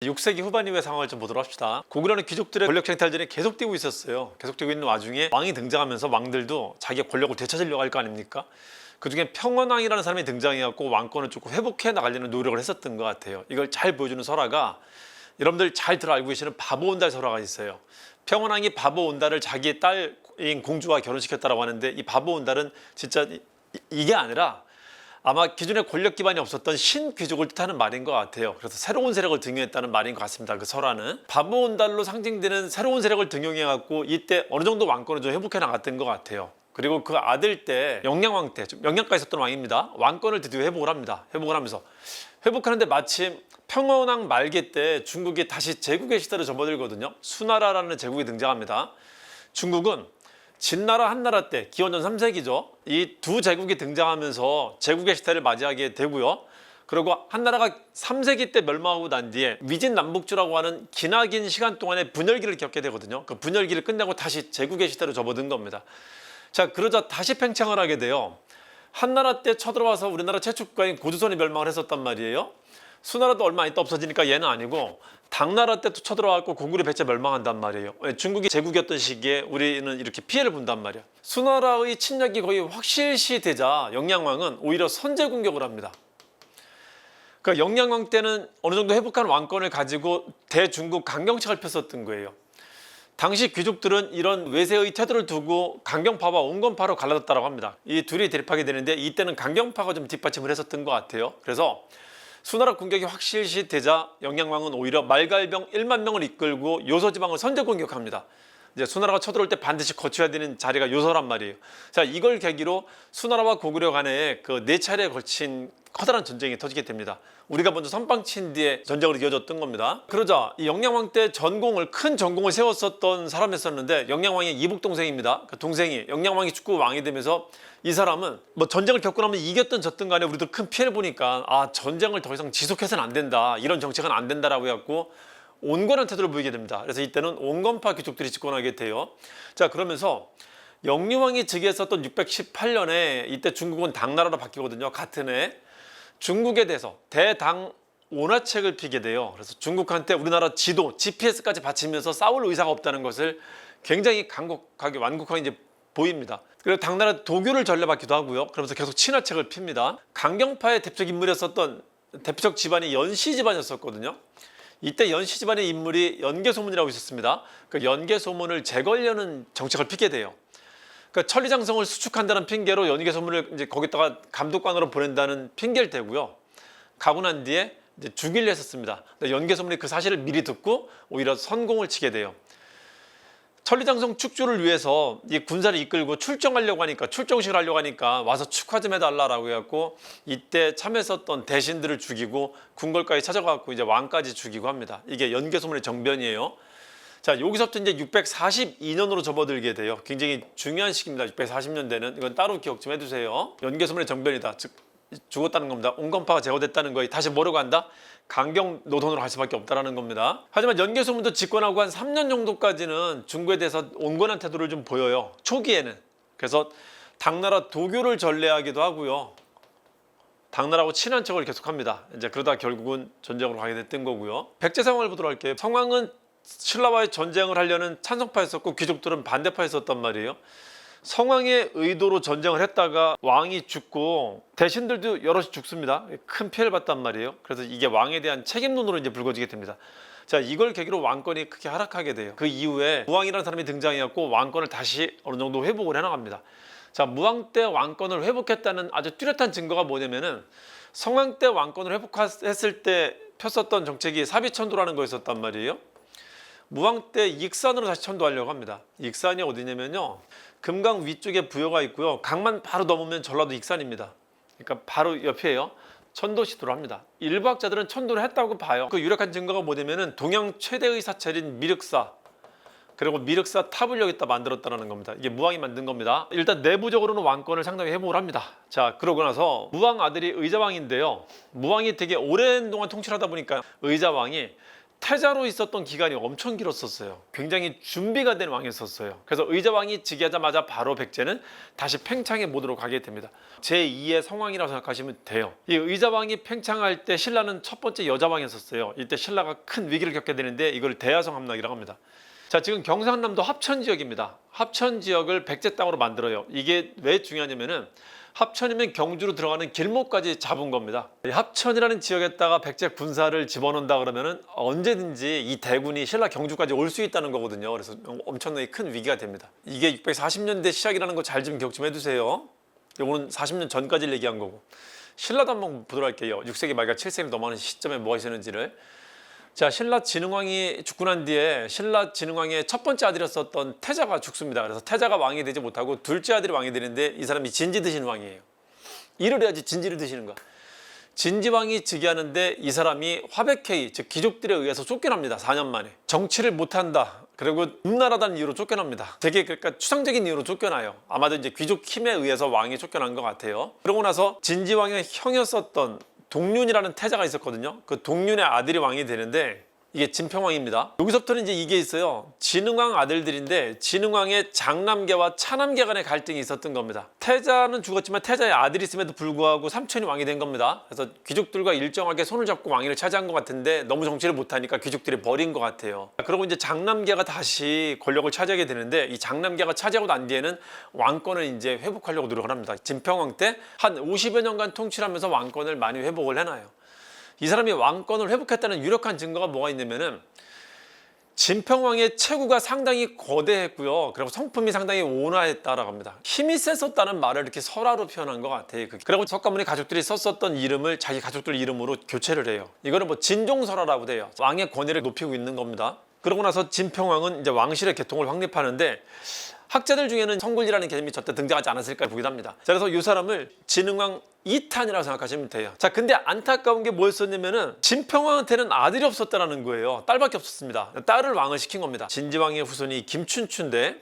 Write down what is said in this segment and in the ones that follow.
6세기 후반 이후의 상황을 좀 보도록 합시다. 고구려는 귀족들의 권력 쟁탈전이 계속되고 있었어요. 계속되고 있는 와중에 왕이 등장하면서 왕들도 자기의 권력을 되찾으려고 할 거 아닙니까? 그중에 평원왕이라는 사람이 등장해갖고 왕권을 조금 회복해 나가려는 노력을 했었던 것 같아요. 이걸 잘 보여주는 설화가 여러분들 잘 들어 알고 계시는 바보온달 설화가 있어요. 평원왕이 바보온달을 자기의 딸인 공주와 결혼시켰다고 하는데, 이 바보온달은 진짜 이게 아니라 아마 기존에 권력 기반이 없었던 신귀족을 뜻하는 말인 것 같아요. 그래서 새로운 세력을 등용했다는 말인 것 같습니다. 그 설화는 바보온달로 상징되는 새로운 세력을 등용해갖고 이때 어느 정도 왕권을 좀 회복해 나갔던 것 같아요. 그리고 그 아들 때 영양왕 때 좀 영양가 있었던 왕입니다. 왕권을 드디어 회복을 합니다. 회복을 하면서 회복하는데 마침 평원왕 말기 때 중국이 다시 제국의 시대로 접어들거든요. 수나라라는 제국이 등장합니다. 중국은 진나라 한나라 때 기원전 3세기죠. 이 두 제국이 등장하면서 제국의 시대를 맞이하게 되고요. 그리고 한나라가 3세기 때 멸망하고 난 뒤에 위진남북주라고 하는 기나긴 시간 동안의 분열기를 겪게 되거든요. 그 분열기를 끝내고 다시 제국의 시대로 접어든 겁니다. 자, 그러자 다시 팽창을 하게 돼요. 한나라 때 쳐들어와서 우리나라 최초 국가인 고조선이 멸망을 했었단 말이에요. 수나라도 얼마 있다 없어지니까 얘는 아니고 당나라 때 또 쳐들어와서 고구려 백제 멸망한단 말이에요. 중국이 제국이었던 시기에 우리는 이렇게 피해를 본단 말이에요. 수나라의 침략이 거의 확실시 되자 영양왕은 오히려 선제 공격을 합니다. 그러니까 영양왕 때는 어느 정도 회복한 왕권을 가지고 대중국 강경책을 폈었던 거예요. 당시 귀족들은 이런 외세의 태도를 두고 강경파와 온건파로 갈라졌다고 합니다. 이 둘이 대립하게 되는데 이때는 강경파가 좀 뒷받침을 했었던 것 같아요. 그래서 수나라 공격이 확실시 되자 영양왕은 오히려 말갈병 1만 명을 이끌고 요서지방을 선제 공격합니다. 이제 수나라가 쳐들어올 때 반드시 거쳐야 되는 자리가 요서란 말이에요. 자, 이걸 계기로 수나라와 고구려 간에 그 4차례에 걸친 커다란 전쟁이 터지게 됩니다. 우리가 먼저 선빵친 뒤에 전쟁으로 이어졌던 겁니다. 그러자 이 영양왕 때 큰 전공을 세웠었던 사람이었는데 영양왕의 이복 동생입니다. 그 동생이 영양왕이 죽고 왕이 되면서 이 사람은 뭐 전쟁을 겪고 나면 이겼든 졌든 간에 우리도 큰 피해를 보니까 전쟁을 더 이상 지속해서는 안 된다. 이런 정책은 안 된다라고 해갖고 온건한 태도를 보이게 됩니다. 그래서 이때는 온건파 귀족들이 집권하게 돼요. 자, 그러면서 영유왕이 즉위했었던 618년에 이때 중국은 당나라로 바뀌거든요. 같은 해. 중국에 대해서 대당 온화책을 피게 돼요. 그래서 중국한테 우리나라 지도, GPS까지 바치면서 싸울 의사가 없다는 것을 굉장히 완곡하게 이제 보입니다. 그리고 당나라 도교를 전려받기도 하고요. 그러면서 계속 친화책을 핍니다. 강경파의 대표적 인물이었었던 대표적 집안이 연씨 집안이었었거든요. 이때 연씨 집안의 인물이 연개소문이라고 있었습니다. 그 연개소문을 제거하려는 정책을 피게 돼요. 그러니까 천리장성을 수축한다는 핑계로 연개소문을 이제 거기다가 감독관으로 보낸다는 핑계를 대고요. 가고 난 뒤에 이제 죽이려 했었습니다. 연개소문이 그 사실을 미리 듣고 오히려 선공을 치게 돼요. 천리장성 축조를 위해서 이 군사를 이끌고 출정식을 하려고 하니까 와서 축하 좀 해달라고 해갖고 이때 참여했었던 대신들을 죽이고 궁궐까지 찾아가고 이제 왕까지 죽이고 합니다. 이게 연개소문의 정변이에요. 자, 여기서부터 이제 642년으로 접어들게 돼요. 굉장히 중요한 시기입니다. 640년대는 이건 따로 기억 좀 해두세요. 연개소문의 정변이다. 즉 죽었다는 겁니다. 온건파가 제거됐다는 거에 다시 뭐라고 한다? 강경 노동으로 갈 수밖에 없다는 겁니다. 하지만 연개소문도 집권하고 한 3년 정도까지는 중국에 대해서 온건한 태도를 좀 보여요. 초기에는. 그래서 당나라 도교를 전례하기도 하고요. 당나라하고 친한 척을 계속합니다. 이제 그러다 결국은 전쟁으로 가게 됐던 거고요. 백제 상황을 보도록 할게요. 성왕은 신라와의 전쟁을 하려는 찬성파였었고 귀족들은 반대파였었단 말이에요. 성왕의 의도로 전쟁을 했다가 왕이 죽고 대신들도 여럿이 죽습니다. 큰 피해를 봤단 말이에요. 그래서 이게 왕에 대한 책임론으로 이제 불거지게 됩니다. 자, 이걸 계기로 왕권이 크게 하락하게 돼요. 그 이후에 무왕이라는 사람이 등장해갖고 왕권을 다시 어느 정도 회복을 해나갑니다. 자, 무왕 때 왕권을 회복했다는 아주 뚜렷한 증거가 뭐냐면은 성왕 때 왕권을 회복했을 때 폈었던 정책이 사비천도라는 거였었단 말이에요. 무왕 때 익산으로 다시 천도하려고 합니다. 익산이 어디냐면요, 금강 위쪽에 부여가 있고요. 강만 바로 넘으면 전라도 익산입니다. 그러니까 바로 옆이에요. 천도시도를 합니다. 일부 학자들은 천도를 했다고 봐요. 그 유력한 증거가 뭐냐면은 동양 최대의 사찰인 미륵사, 그리고 미륵사 탑을 여기다 만들었다는 겁니다. 이게 무왕이 만든 겁니다. 일단 내부적으로는 왕권을 상당히 회복을 합니다. 자, 그러고 나서 무왕 아들이 의자왕인데요. 무왕이 되게 오랜 동안 통치를 하다 보니까 의자왕이 태자로 있었던 기간이 엄청 길었었어요. 굉장히 준비가 된 왕이었었어요. 그래서 의자왕이 즉위하자마자 바로 백제는 다시 팽창의 모드로 가게 됩니다. 제2의 성왕이라고 생각하시면 돼요. 이 의자왕이 팽창할 때 신라는 첫 번째 여자왕이었었어요. 이때 신라가 큰 위기를 겪게 되는데 이걸 대야성 함락이라고 합니다. 자, 지금 경상남도 합천 지역입니다. 합천 지역을 백제 땅으로 만들어요. 이게 왜 중요하냐면은 합천이면 경주로 들어가는 길목까지 잡은 겁니다. 이 합천이라는 지역에다가 백제 군사를 집어넣는다 그러면은 언제든지 이 대군이 신라 경주까지 올 수 있다는 거거든요. 그래서 엄청나게 큰 위기가 됩니다. 이게 640년대 시작이라는 거 잘 좀 기억 좀 해두세요. 이거는 40년 전까지를 얘기한 거고. 신라도 한번 보도록 할게요. 6세기 말과 7세기 넘어가는 시점에 뭐가 있었는지를. 자, 신라 진흥왕이 죽고 난 뒤에 신라 진흥왕의 첫 번째 아들이었었던 태자가 죽습니다. 그래서 태자가 왕이 되지 못하고 둘째 아들이 왕이 되는데 이 사람이 진지 드시는 왕이에요. 일을 해야지 진지를 드시는 거야. 진지왕이 즉위하는데 이 사람이 화백회의, 즉 귀족들에 의해서 쫓겨납니다. 4년 만에. 정치를 못한다. 그리고 음란하다는 이유로 쫓겨납니다. 되게 그러니까 추상적인 이유로 쫓겨나요. 아마도 이제 귀족 힘에 의해서 왕이 쫓겨난 것 같아요. 그러고 나서 진지왕의 형이었었던 동륜이라는 태자가 있었거든요. 그 동륜의 아들이 왕이 되는데 이게 진평왕입니다. 여기서부터는 이제 이게 있어요. 진흥왕 아들들인데 진흥왕의 장남계와 차남계 간의 갈등이 있었던 겁니다. 태자는 죽었지만 태자의 아들이 있음에도 불구하고 삼촌이 왕이 된 겁니다. 그래서 귀족들과 일정하게 손을 잡고 왕위를 차지한 것 같은데 너무 정치를 못하니까 귀족들이 버린 것 같아요. 그리고 이제 장남계가 다시 권력을 차지하게 되는데 이 장남계가 차지하고 난 뒤에는 왕권을 이제 회복하려고 노력을 합니다. 진평왕 때 한 50여 년간 통치를 하면서 왕권을 많이 회복을 해놔요. 이 사람이 왕권을 회복했다는 유력한 증거가 뭐가 있냐면은 진평왕의 체구가 상당히 거대했고요. 그리고 성품이 상당히 온화했다라고 합니다. 힘이 셌었다는 말을 이렇게 설화로 표현한 것 같아요. 그리고 석가모니 가족들이 썼었던 이름을 자기 가족들 이름으로 교체를 해요. 이거는 뭐 진종설화라고 돼요. 왕의 권위를 높이고 있는 겁니다. 그러고 나서 진평왕은 이제 왕실의 계통을 확립하는데 학자들 중에는 성굴이라는 개념이 저때 등장하지 않았을까 보기도 합니다. 자, 그래서 이 사람을 진흥왕 2탄이라고 생각하시면 돼요. 자, 근데 안타까운 게 뭐였었냐면은 진평왕한테는 아들이 없었다는 거예요. 딸밖에 없었습니다. 딸을 왕을 시킨 겁니다. 진지왕의 후손이 김춘추인데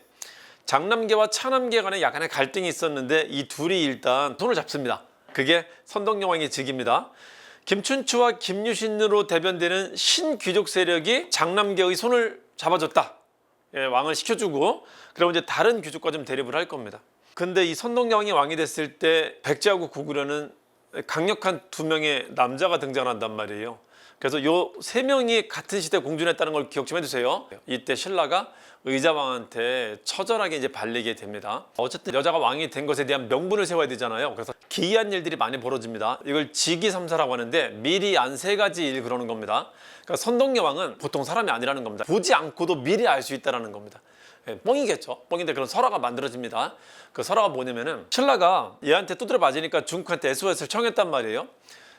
장남계와 차남계 간에 약간의 갈등이 있었는데 이 둘이 일단 손을 잡습니다. 그게 선덕여왕의 즉위입니다. 김춘추와 김유신으로 대변되는 신귀족 세력이 장남계의 손을 잡아줬다. 예, 왕을 시켜주고 그리고 이제 다른 귀족과 좀 대립을 할 겁니다. 근데 이 선덕여왕이 왕이 됐을 때 백제하고 고구려는 강력한 두 명의 남자가 등장한단 말이에요. 그래서 요 세 명이 같은 시대 공존했다는 걸 기억 좀 해주세요. 이때 신라가 의자왕한테 처절하게 이제 발리게 됩니다. 어쨌든 여자가 왕이 된 것에 대한 명분을 세워야 되잖아요. 그래서 기이한 일들이 많이 벌어집니다. 이걸 직위삼사라고 하는데 미리 안 세 가지 일 그러는 겁니다. 그러니까 선덕여왕은 보통 사람이 아니라는 겁니다. 보지 않고도 미리 알 수 있다는 겁니다. 예, 뻥이겠죠. 뻥인데 그런 설화가 만들어집니다. 그 설화가 뭐냐면은 신라가 얘한테 두드려 맞으니까 중국한테 SOS를 청했단 말이에요.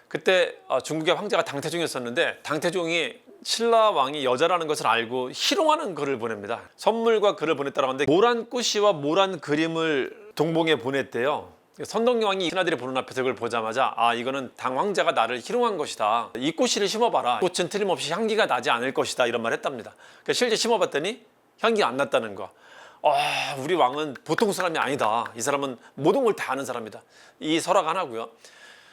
그때 중국의 황제가 당태종이었었는데 당태종이 신라 왕이 여자라는 것을 알고 희롱하는 글을 보냅니다. 선물과 글을 보냈다고 하는데 모란 꽃이와 모란 그림을 동봉에 보냈대요. 선덕여왕이 신하들이 보는 앞에서 그걸 보자마자 이거는 당 황제가 나를 희롱한 것이다. 이 꽃씨를 심어봐라. 꽃은 틀림없이 향기가 나지 않을 것이다. 이런 말 했답니다. 그러니까 실제 심어봤더니 향기가 안 났다는 거. 우리 왕은 보통 사람이 아니다. 이 사람은 모든 걸 다 아는 사람이다. 이 설화가 하나고요.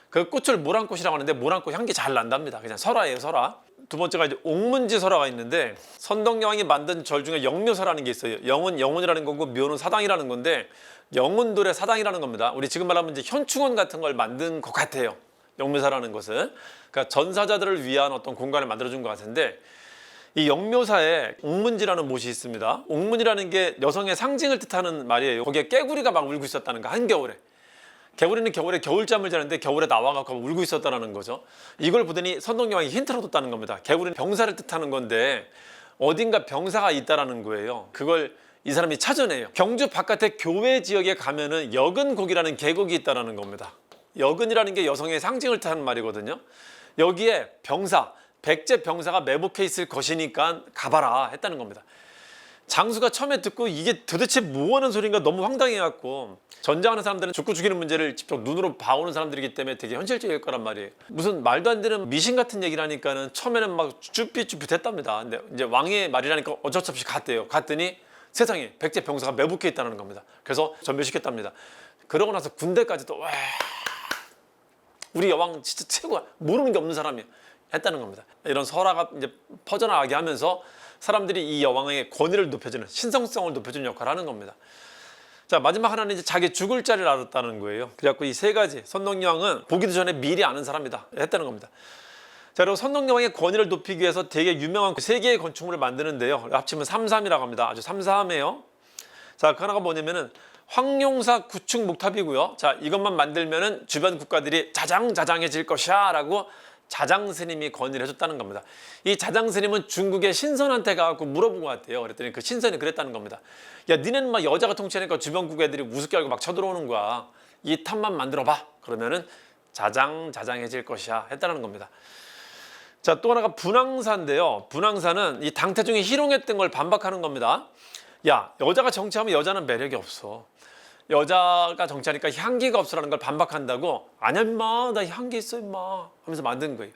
그 꽃을 모란꽃이라고 하는데 모란꽃 향기 잘 난답니다. 그냥 설화예요, 설화. 두 번째가 이제 옥문지 설화가 있는데 선덕여왕이 만든 절 중에 영묘사라는 게 있어요. 영은 영혼이라는 거고 묘는 사당이라는 건데 영혼돌의 사당이라는 겁니다. 우리 지금 말하면 이제 현충원 같은 걸 만든 것 같아요. 영묘사라는 것은. 그러니까 전사자들을 위한 어떤 공간을 만들어준 것 같은데 이 영묘사에 옥문지라는 못이 있습니다. 옥문이라는 게 여성의 상징을 뜻하는 말이에요. 거기에 깨구리가 막 울고 있었다는 거, 한겨울에. 개구리는 겨울에 겨울잠을 자는데 겨울에 나와갖고 울고 있었다는 거죠. 이걸 보더니 선덕여왕이 힌트를 뒀다는 겁니다. 개구리는 병사를 뜻하는 건데 어딘가 병사가 있다라는 거예요. 그걸 이 사람이 찾아내요. 경주 바깥의 교외 지역에 가면은 여근곡이라는 계곡이 있다는 겁니다. 여근이라는 게 여성의 상징을 뜻하는 말이거든요. 여기에 병사, 백제 병사가 매복해 있을 것이니까 가봐라 했다는 겁니다. 장수가 처음에 듣고 이게 도대체 뭐 하는 소린가 너무 황당해갖고 전쟁하는 사람들은 죽고 죽이는 문제를 직접 눈으로 봐오는 사람들이기 때문에 되게 현실적일 거란 말이에요. 무슨 말도 안 되는 미신 같은 얘기라니까는 처음에는 막 쭈삣쭈삣했답니다. 근데 이제 왕의 말이라니까 어쩔 수 없이 갔대요. 갔더니 세상에 백제 병사가 매복해 있다는 겁니다. 그래서 전멸시켰답니다. 그러고 나서 군대까지도 와, 우리 여왕 진짜 최고야. 모르는 게 없는 사람이야. 했다는 겁니다. 이런 설화가 이제 퍼져나가게 하면서 사람들이 이 여왕의 권위를 높여주는, 신성성을 높여주는 역할을 하는 겁니다. 자, 마지막 하나는 이제 자기 죽을 자리를 알았다는 거예요. 그래갖고 이 세 가지, 선동여왕은 보기도 전에 미리 아는 사람이다 했다는 겁니다. 자, 그리고 선동여왕의 권위를 높이기 위해서 되게 유명한 세 개의 건축물을 만드는데요, 합치면 삼삼이라고 합니다. 아주 삼삼해요. 자, 그 하나가 뭐냐면은 황룡사 구축 목탑이고요. 자, 이것만 만들면은 주변 국가들이 자장자장해질 것이야 라고 자장 스님이 건의를 해줬다는 겁니다. 이 자장 스님은 중국의 신선한테 가서 물어본 것 같아요. 그랬더니 그 신선이 그랬다는 겁니다. 야, 니네는 막 여자가 통치하니까 주변국 애들이 우습게 알고 막 쳐들어오는 거야. 이 탑만 만들어봐. 그러면은 자장자장해질 것이야 했다는 겁니다. 자, 또 하나가 분황사인데요. 분황사는 이 당태종이 희롱했던 걸 반박하는 겁니다. 야, 여자가 정치하면 여자는 매력이 없어. 여자가 정치하니까 향기가 없어라는 걸 반박한다고. 아니야 임마, 나 향기 있어 임마 하면서 만든 거예요.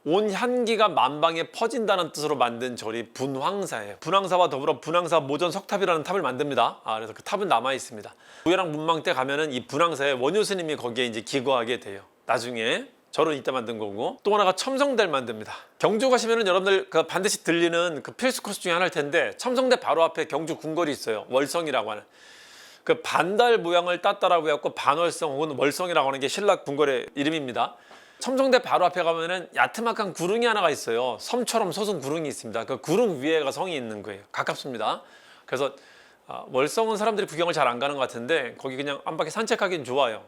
온 향기가 만방에 퍼진다는 뜻으로 만든 절이 분황사예요. 분황사와 더불어 분황사 모전 석탑이라는 탑을 만듭니다. 그래서 그 탑은 남아 있습니다. 우여랑 문망 때 가면은 이 분황사에 원효 스님이 거기에 이제 기거하게 돼요. 나중에 절은 이때 만든 거고, 또 하나가 첨성대를 만듭니다. 경주 가시면은 여러분들 그 반드시 들리는 그 필수 코스 중에 하나일 텐데, 첨성대 바로 앞에 경주 궁궐이 있어요. 월성이라고 하는. 그 반달 모양을 땄다라고 해갖고 반월성 혹은 월성이라고 하는 게 신라 궁궐의 이름입니다. 첨성대 바로 앞에 가면은 야트막한 구릉이 하나가 있어요. 섬처럼 솟은 구릉이 있습니다. 그 구릉 위에가 성이 있는 거예요. 가깝습니다. 그래서 월성은 사람들이 구경을 잘 안 가는 것 같은데 거기 그냥 한 바퀴 산책하기는 좋아요.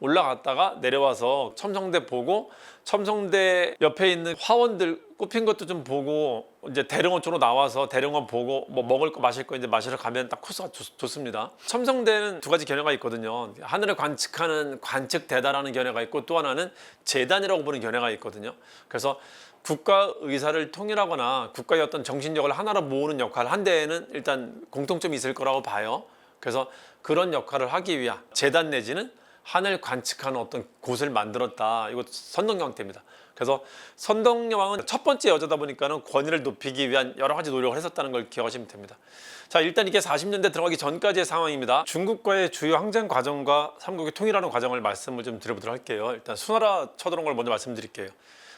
올라갔다가 내려와서 첨성대 보고, 첨성대 옆에 있는 화원들 꼽힌 것도 좀 보고, 이제 대릉원 쪽으로 나와서 대릉원 보고 뭐 먹을 거 마실 거 이제 마시러 가면 딱 코스가 좋습니다. 첨성대는 두 가지 견해가 있거든요. 하늘을 관측하는 관측대다라는 견해가 있고, 또 하나는 재단이라고 보는 견해가 있거든요. 그래서 국가 의사를 통일하거나 국가의 어떤 정신력을 하나로 모으는 역할 한 대에는 일단 공통점이 있을 거라고 봐요. 그래서 그런 역할을 하기 위한 재단 내지는 하늘 관측하는 어떤 곳을 만들었다. 이거 선동여왕 때입니다. 그래서 선동여왕은 첫 번째 여자다 보니까는 권위를 높이기 위한 여러 가지 노력을 했었다는 걸 기억하시면 됩니다. 자, 일단 이게 40년대 들어가기 전까지의 상황입니다. 중국과의 주요 항쟁 과정과 삼국의 통일하는 과정을 말씀을 좀 드려보도록 할게요. 일단 수나라 쳐들어온 걸 먼저 말씀드릴게요.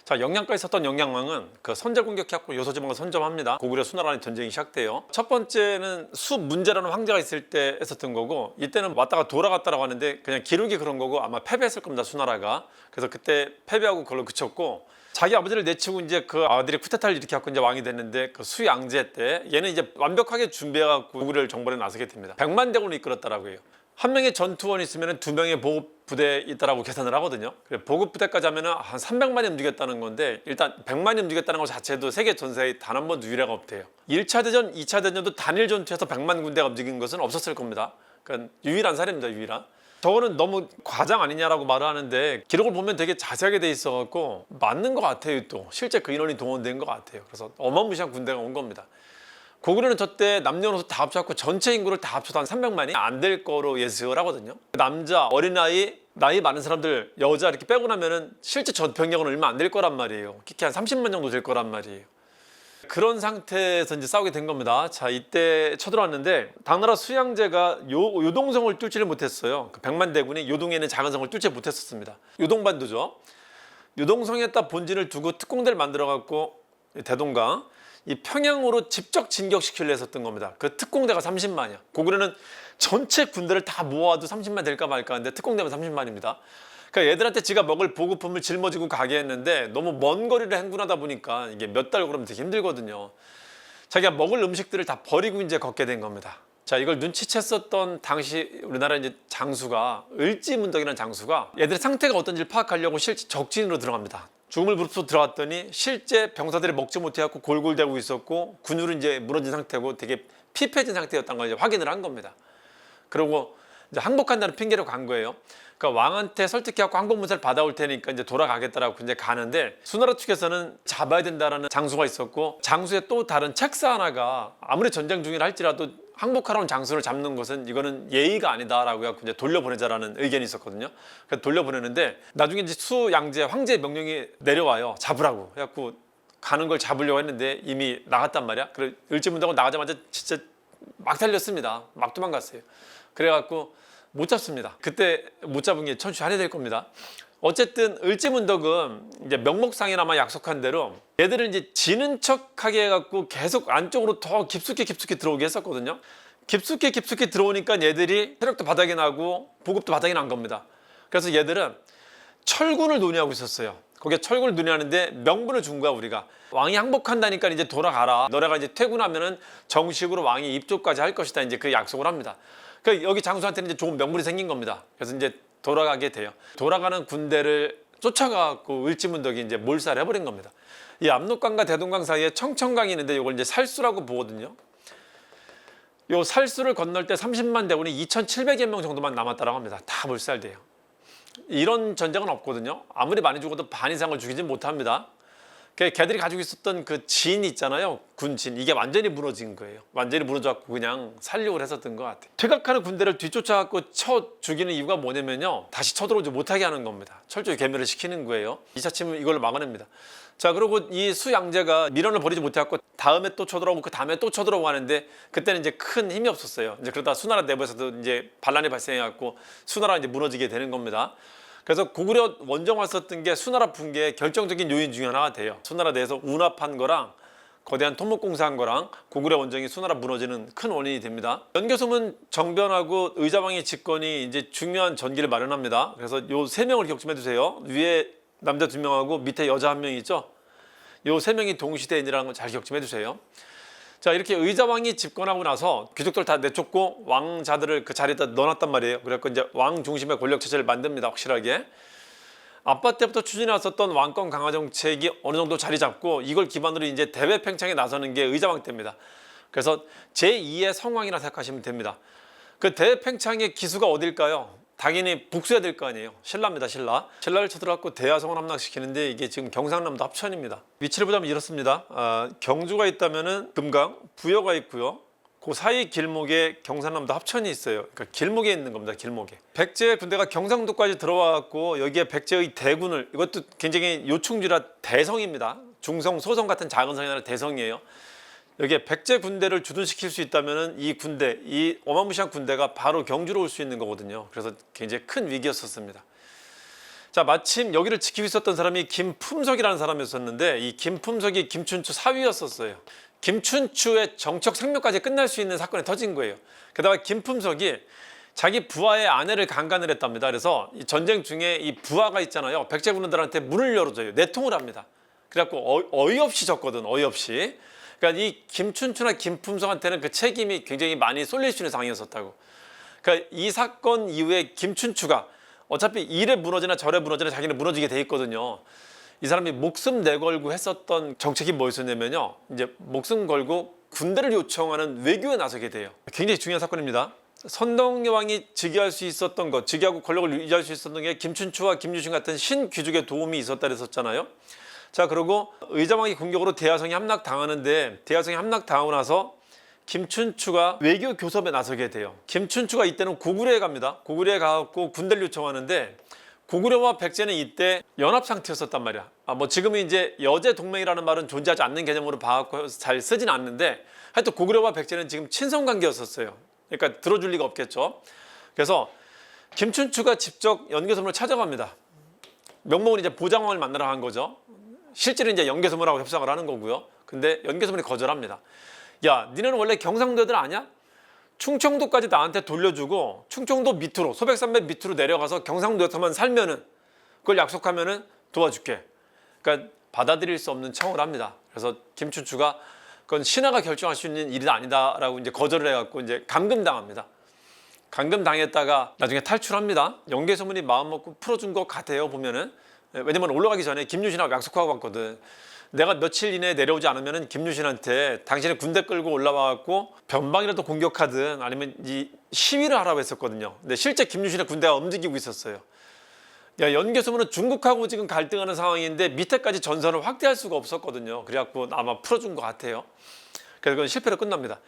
자, 영양가에 있었던 영양왕은 그 선제 공격해갖고 요소지방을 선점합니다. 고구려 수나라의 전쟁이 시작돼요. 첫 번째는 수문제라는 황제가 있을 때 했었던 거고, 이때는 왔다가 돌아갔다라고 하는데 그냥 기록이 그런 거고 아마 패배했을 겁니다, 수나라가. 그래서 그때 패배하고 그걸로 그쳤고, 자기 아버지를 내치고 이제 그 아들이 쿠데타를 일으켜갖고 이제 왕이 됐는데, 그 수양제 때 얘는 이제 완벽하게 준비해갖고 고구려를 정벌에 나서게 됩니다. 100만 대군을 이끌었다라고 해요. 한 명의 전투원이 있으면 두 명의 보급부대 있다라고 계산을 하거든요. 보급부대까지 하면 한 300만이 움직였다는 건데, 일단 100만이 움직였다는 것 자체도 세계 전세에 단 한 번도 유례가 없대요. 1차 대전, 2차 대전도 단일 전투에서 100만 군대가 움직인 것은 없었을 겁니다. 그러니까 유일한 사례입니다, 유일한. 저거는 너무 과장 아니냐라고 말을 하는데, 기록을 보면 되게 자세하게 돼 있어갖고 맞는 것 같아요. 또 실제 그 인원이 동원된 것 같아요. 그래서 어마무시한 군대가 온 겁니다. 고구려는 저때 남녀노소 다 합쳐갖고 전체 인구를 다 합쳐도 한 300만이 안 될 거로 예측을 하거든요. 남자, 어린아이, 나이 많은 사람들, 여자 이렇게 빼고 나면은 실제 전병력은 얼마 안 될 거란 말이에요. 끼리 한 30만 정도 될 거란 말이에요. 그런 상태에서 이제 싸우게 된 겁니다. 자, 이때 쳐들어왔는데 당나라 수양제가 요동성을 뚫지를 못했어요. 그 100만 대군이 요동에 있는 작은 성을 뚫지 못했었습니다. 요동반도죠. 요동성에다 본진을 두고 특공대를 만들어갖고 대동강, 이 평양으로 직접 진격시키려 했었던 겁니다. 그 특공대가 30만이야. 고구려는 전체 군대를 다 모아도 30만 될까 말까 하는데 특공대만 30만입니다. 그러니까 얘들한테 지가 먹을 보급품을 짊어지고 가게 했는데 너무 먼 거리를 행군하다 보니까 이게 몇 달 걸으면 되게 힘들거든요. 자기가 먹을 음식들을 다 버리고 이제 걷게 된 겁니다. 자, 이걸 눈치챘었던 당시 우리나라 이제 장수가, 을지문덕이라는 장수가 얘들의 상태가 어떤지를 파악하려고 실제 적진으로 들어갑니다. 죽음을 부르고 들어왔더니 실제 병사들이 먹지 못해갖고 골골대고 있었고 근육은 이제 무너진 상태고 되게 피폐해진 상태였다는 걸 이제 확인을 한 겁니다. 그리고 이제 항복한다는 핑계로 간 거예요. 그러니까 왕한테 설득해갖고 항복문서를 받아올 테니까 이제 돌아가겠다라고 이제 가는데, 수나라 측에서는 잡아야 된다라는 장수가 있었고, 장수의 또 다른 책사 하나가 아무리 전쟁 중이라 할지라도 항복하러 온 장수를 잡는 것은 이거는 예의가 아니다라고 해갖고 이제 돌려보내자라는 의견이 있었거든요. 그래서 돌려보내는데 나중에 이제 수양제 황제의 명령이 내려와요. 잡으라고 해갖고 가는 걸 잡으려고 했는데 이미 나갔단 말이야. 그래 을지문덕은 나가자마자 진짜 막 달렸습니다. 막 도망갔어요. 그래갖고 못 잡습니다. 그때 못 잡은 게 천추 한해 될 겁니다. 어쨌든 을지문덕은 이제 명목상이나마 약속한 대로 얘들을 이제 지는 척하게 해갖고 계속 안쪽으로 더 깊숙이 들어오게 했었거든요. 깊숙이 들어오니까 얘들이 체력도 바닥이 나고 보급도 바닥이 난 겁니다. 그래서 얘들은 철군을 논의하고 있었어요. 거기에 철군을 논의하는데 명분을 준 거야. 우리가 왕이 항복한다니까 이제 돌아가라, 너네가 이제 퇴군하면은 정식으로 왕이 입조까지 할 것이다, 이제 그 약속을 합니다. 그러니까 여기 장수한테는 이제 좋은 명분이 생긴 겁니다. 그래서 이제 돌아가게 돼요. 돌아가는 군대를 쫓아가고 을지문덕이 이제 몰살을 해버린 겁니다. 이 압록강과 대동강 사이에 청천강이 있는데 이걸 이제 살수라고 보거든요. 요 살수를 건널 때 30만 대군이 2,700여 명 정도만 남았다고 합니다. 다 몰살돼요. 이런 전쟁은 없거든요. 아무리 많이 죽어도 반 이상을 죽이지 못합니다. 걔들이 가지고 있었던 그 진 있잖아요. 군진, 이게 완전히 무너진 거예요. 완전히 무너져갖고 그냥 살육을 했었던 것 같아요. 퇴각하는 군대를 뒤쫓아갖고 쳐 죽이는 이유가 뭐냐면요, 다시 쳐들어오지 못하게 하는 겁니다. 철저히 괴멸을 시키는 거예요. 2차 침을 이걸로 막아냅니다. 자, 그리고 이 수양제가 미련을 버리지 못해갖고 다음에 또 쳐들어오고 그 다음에 또 쳐들어오고 하는데, 그때는 이제 큰 힘이 없었어요. 이제 그러다 수나라 내부에서도 이제 반란이 발생해갖고 수나라가 이제 무너지게 되는 겁니다. 그래서 고구려 원정을 썼던 게 수나라 붕괴의 결정적인 요인 중에 하나가 돼요. 수나라 내에서 운합한 거랑 거대한 토목공사한 거랑 고구려 원정이 수나라 무너지는 큰 원인이 됩니다. 연개소문 정변하고 의자왕의 집권이 이제 중요한 전기를 마련합니다. 그래서 요 세 명을 기억 좀 해두세요. 위에 남자 2명하고 밑에 여자 1명 있죠. 요 세 명이 동시대인이라는 걸 잘 기억 좀 해두세요. 자, 이렇게 의자왕이 집권하고 나서 귀족들 다 내쫓고 왕자들을 그 자리에다 넣어놨단 말이에요. 그래서 이제 왕 중심의 권력 체제를 만듭니다. 확실하게. 아빠 때부터 추진해 왔었던 왕권 강화 정책이 어느 정도 자리 잡고, 이걸 기반으로 이제 대외 팽창에 나서는 게 의자왕 때입니다. 그래서 제2의 성왕이라 생각하시면 됩니다. 그 대외 팽창의 기수가 어딜까요? 당연히 북수해야 될 거 아니에요. 신라입니다. 신라를 쳐들어갖고 대야성을 함락시키는데, 이게 지금 경상남도 합천입니다. 위치를 보자면 이렇습니다. 경주가 있다면은 금강, 부여가 있고요. 그 사이 길목에 경상남도 합천이 있어요. 그러니까 길목에 있는 겁니다. 길목에. 백제의 군대가 경상도까지 들어와갖고 여기에 백제의 대군을, 이것도 굉장히 요충지라 대성입니다. 중성, 소성 같은 작은 성이 아니라 대성이에요. 여기에 백제 군대를 주둔시킬 수 있다면은 이 군대, 이 어마무시한 군대가 바로 경주로 올 수 있는 거거든요. 그래서 굉장히 큰 위기였었습니다. 자, 마침 여기를 지키고 있었던 사람이 김품석이라는 사람이었었는데, 이 김품석이 김춘추 사위였었어요. 김춘추의 정책 생명까지 끝날 수 있는 사건이 터진 거예요. 게다가 김품석이 자기 부하의 아내를 강간을 했답니다. 그래서 이 전쟁 중에 이 부하가 있잖아요. 백제 군인들한테 문을 열어줘요. 내통을 합니다. 그래갖고 어이없이 졌거든. 어이없이. 그러니까 이 김춘추나 김품석한테는 그 책임이 굉장히 많이 쏠릴 수 있는 상황이었었다고. 그러니까 이 사건 이후에 김춘추가 어차피 이래 무너지나 저래 무너지나 자기는 무너지게 돼 있거든요. 이 사람이 목숨 내걸고 했었던 정책이 뭐였었냐면요, 이제 목숨 걸고 군대를 요청하는 외교에 나서게 돼요. 굉장히 중요한 사건입니다. 선덕여왕이 즉위할 수 있었던 것, 즉위하고 권력을 유지할 수 있었던 게 김춘추와 김유신 같은 신귀족의 도움이 있었다 그랬었잖아요. 자, 그리고 의자왕이 공격으로 대야성이 함락당하는데, 대야성이 함락당하고 나서 김춘추가 외교 교섭에 나서게 돼요. 김춘추가 이때는 고구려에 갑니다. 고구려에 가고 군대를 요청하는데, 고구려와 백제는 이때 연합 상태였었단 말이야. 뭐 지금은 이제 여제 동맹이라는 말은 존재하지 않는 개념으로 봐갖고 잘 쓰진 않는데, 하여튼 고구려와 백제는 지금 친선 관계였었어요. 그러니까 들어줄 리가 없겠죠. 그래서 김춘추가 직접 연개소문을 찾아갑니다. 명목은 이제 보장왕을 만나러 간 거죠. 실제로 이제 연개소문하고 협상을 하는 거고요. 근데 연개소문이 거절합니다. 야, 니네는 원래 경상도 애들 아냐? 충청도까지 나한테 돌려주고 충청도 밑으로, 소백산맥 밑으로 내려가서 경상도에서만 살면은, 그걸 약속하면은 도와줄게. 그러니까 받아들일 수 없는 청을 합니다. 그래서 김춘추가 그건 신하가 결정할 수 있는 일이 아니다라고 이제 거절을 해갖고 이제 감금당합니다. 감금당했다가 나중에 탈출합니다. 연개소문이 마음 먹고 풀어준 것 같아요, 보면은. 왜냐면 올라가기 전에 김유신하고 약속하고 갔거든. 내가 며칠 이내에 내려오지 않으면 김유신한테 당신의 군대 끌고 올라와갖고 변방이라도 공격하든 아니면 이 시위를 하라고 했었거든요. 근데 실제 김유신의 군대가 움직이고 있었어요. 야, 연개소문은 중국하고 지금 갈등하는 상황인데 밑에까지 전선을 확대할 수가 없었거든요. 그래갖고 아마 풀어준 것 같아요. 그래서 그건 실패로 끝납니다.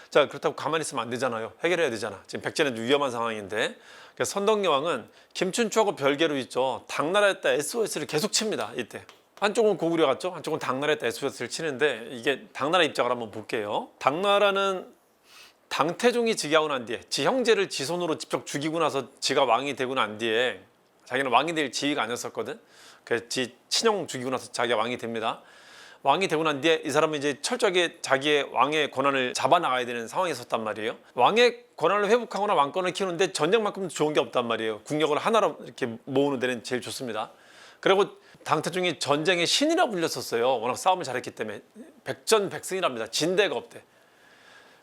자, 그렇다고 가만히 있으면 안 되잖아요. 해결해야 되잖아. 지금 백제는 위험한 상황인데. 그래서 선덕여왕은 김춘추하고 별개로 있죠, 당나라에다 SOS를 계속 칩니다. 이때 한쪽은 고구려 갔죠, 한쪽은 당나라에다 SOS를 치는데, 이게 당나라 입장을 한번 볼게요. 당나라는 당태종이 즉위하고 난 뒤에 지 형제를 지 손으로 직접 죽이고 나서 지가 왕이 되고 난 뒤에 자기는 왕이 될 지위가 아니었었거든. 그래서 친형 죽이고 나서 자기가 왕이 됩니다. 왕이 되고 난 뒤에 이 사람은 이제 철저하게 자기의 왕의 권한을 잡아나가야 되는 상황에 있었단 말이에요. 왕의 권한을 회복하거나 왕권을 키우는데 전쟁만큼 좋은 게 없단 말이에요. 국력을 하나로 이렇게 모으는 데는 제일 좋습니다. 그리고 당태종이 전쟁의 신이라고 불렸었어요. 워낙 싸움을 잘했기 때문에. 백전백승이랍니다. 진 데가 없대.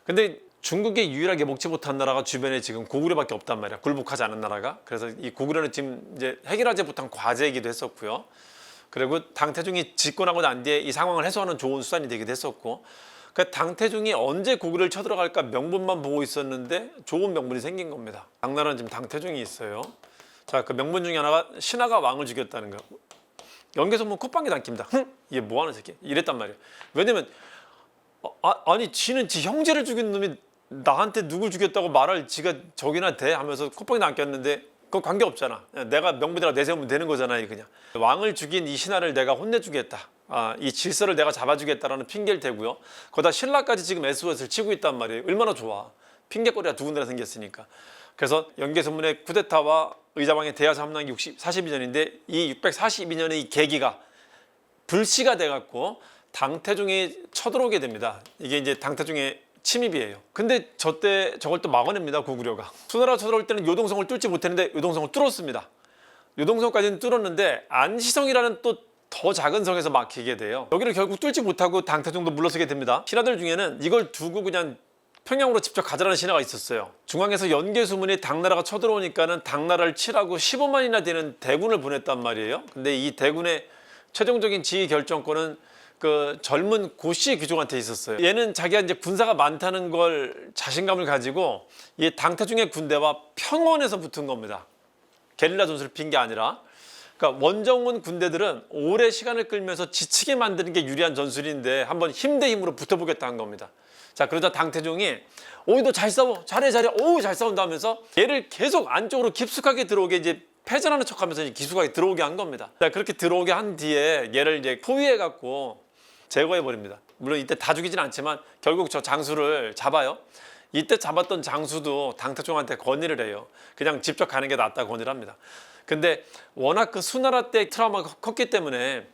근데 중국에 유일하게 먹지 못한 나라가 주변에 지금 고구려밖에 없단 말이야. 굴복하지 않은 나라가. 그래서 이 고구려는 지금 이제 해결하지 못한 과제이기도 했었고요. 그리고 당태종이 집권하고 난 뒤에 이 상황을 해소하는 좋은 수단이 되기도 했었고, 그러니까 당태종이 언제 고구려를 쳐들어갈까 명분만 보고 있었는데 좋은 명분이 생긴 겁니다. 당나라는 지금 당태종이 있어요. 자, 그 명분 중에 하나가 신하가 왕을 죽였다는 거. 연개소문 콧방귀 당깁니다. 흥? 이게 뭐하는 새끼? 이랬단 말이에요. 왜냐면 아니 지는 지 형제를 죽인 놈이 나한테 누굴 죽였다고 말할 지가 적이나 돼 하면서 콧방귀 남겼는데 그거 관계없잖아. 내가 명분이라고 내세우면 되는 거잖아요. 그냥 왕을 죽인 이 신하를 내가 혼내주겠다, 이 질서를 내가 잡아주겠다라는 핑계를 대고요. 거기다 신라까지 지금 SOS를 치고 있단 말이에요. 얼마나 좋아. 핑계거리가 두 군데나 생겼으니까. 그래서 연개소문의 쿠데타와 의자왕의 대야사 함락이 42년인데 이 642년의 이 계기가 불씨가 돼갖고 당태종이 쳐들어오게 됩니다. 이게 이제 당태종의 침입이에요. 근데 저때 저걸 또 막아냅니다. 고구려가. 수나라 쳐들어올 때는 요동성을 뚫지 못했는데 요동성을 뚫었습니다. 요동성까지는 뚫었는데 안시성이라는 또 더 작은 성에서 막히게 돼요. 여기를 결국 뚫지 못하고 당태종도 물러서게 됩니다. 신하들 중에는 이걸 두고 그냥 평양으로 직접 가자라는 신하가 있었어요. 중앙에서 연개소문이 당나라가 쳐들어오니까는 당나라를 치라고 15만이나 되는 대군을 보냈단 말이에요. 근데 이 대군의 최종적인 지휘 결정권은 그 젊은 고씨 귀족한테 있었어요. 얘는 자기가 이제 군사가 많다는 걸 자신감을 가지고 이 당태종의 군대와 평원에서 붙은 겁니다. 게릴라 전술을 핀 게 아니라. 그러니까 원정군 군대들은 오래 시간을 끌면서 지치게 만드는 게 유리한 전술인데 한번 힘 대 힘으로 붙어보겠다 한 겁니다. 자, 그러자 당태종이 오이 너 잘 싸워, 잘해, 오우 잘 싸운다 하면서 얘를 계속 안쪽으로 깊숙하게 들어오게 이제 패전하는 척하면서 깊숙하게 들어오게 한 겁니다. 자, 그렇게 들어오게 한 뒤에 얘를 이제 포위해 갖고 제거해 버립니다. 물론 이때 다 죽이진 않지만 결국 저 장수를 잡아요. 이때 잡았던 장수도 당태종한테 건의를 해요. 그냥 직접 가는 게 낫다 건의를 합니다. 근데 워낙 그 수나라 때 트라우마가 컸기 때문에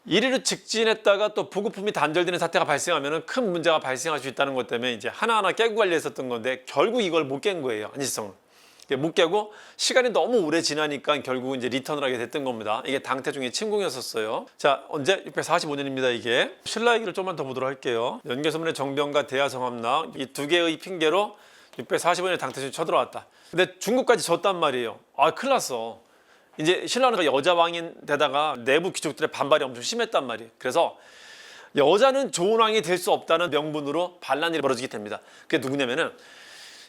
이리로 직진했다가 또 보급품이 단절되는 사태가 발생하면 큰 문제가 발생할 수 있다는 것 때문에 이제 하나하나 깨고 관리했었던 건데 결국 이걸 못 깬 거예요. 안시성은. 못 깨고 시간이 너무 오래 지나니까 결국 이제 리턴을 하게 됐던 겁니다. 이게 당태종의 침공이었었어요. 자, 언제? 645년입니다. 이게 신라 얘기를 좀만 더 보도록 할게요. 연개소문의 정병과 대야성함락 이 두 개의 핑계로 645년에 당태종이 쳐들어왔다. 근데 중국까지 졌단 말이에요. 큰일 났어. 이제 신라는 여자 왕인데다가 내부 귀족들의 반발이 엄청 심했단 말이에요. 그래서 여자는 좋은 왕이 될 수 없다는 명분으로 반란이 벌어지게 됩니다. 그게 누구냐면은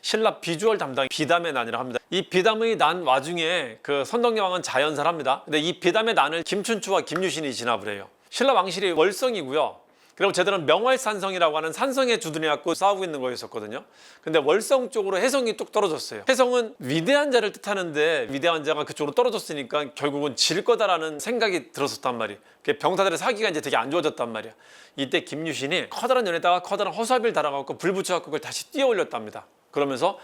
신라 비주얼 담당 비담의 난이라고 합니다. 이 비담의 난 와중에 그 선덕여왕은 자연사를 합니다. 근데 이 비담의 난을 김춘추와 김유신이 진압을 해요. 신라 왕실이 월성이고요. 그리고 제들은 명활산성이라고 하는 산성에 주둔해 갖고 싸우고 있는 거였었거든요. 근데 월성 쪽으로 해성이 뚝 떨어졌어요. 해성은 위대한 자를 뜻하는데 위대한 자가 그쪽으로 떨어졌으니까 결국은 질 거다라는 생각이 들었었단 말이에요. 병사들의 사기가 이제 되게 안 좋아졌단 말이야. 이때 김유신이 커다란 연에다가 커다란 허수아비를 달아갖고 불 붙여갖고 그걸 다시 띄어 올렸답니다. 그러면서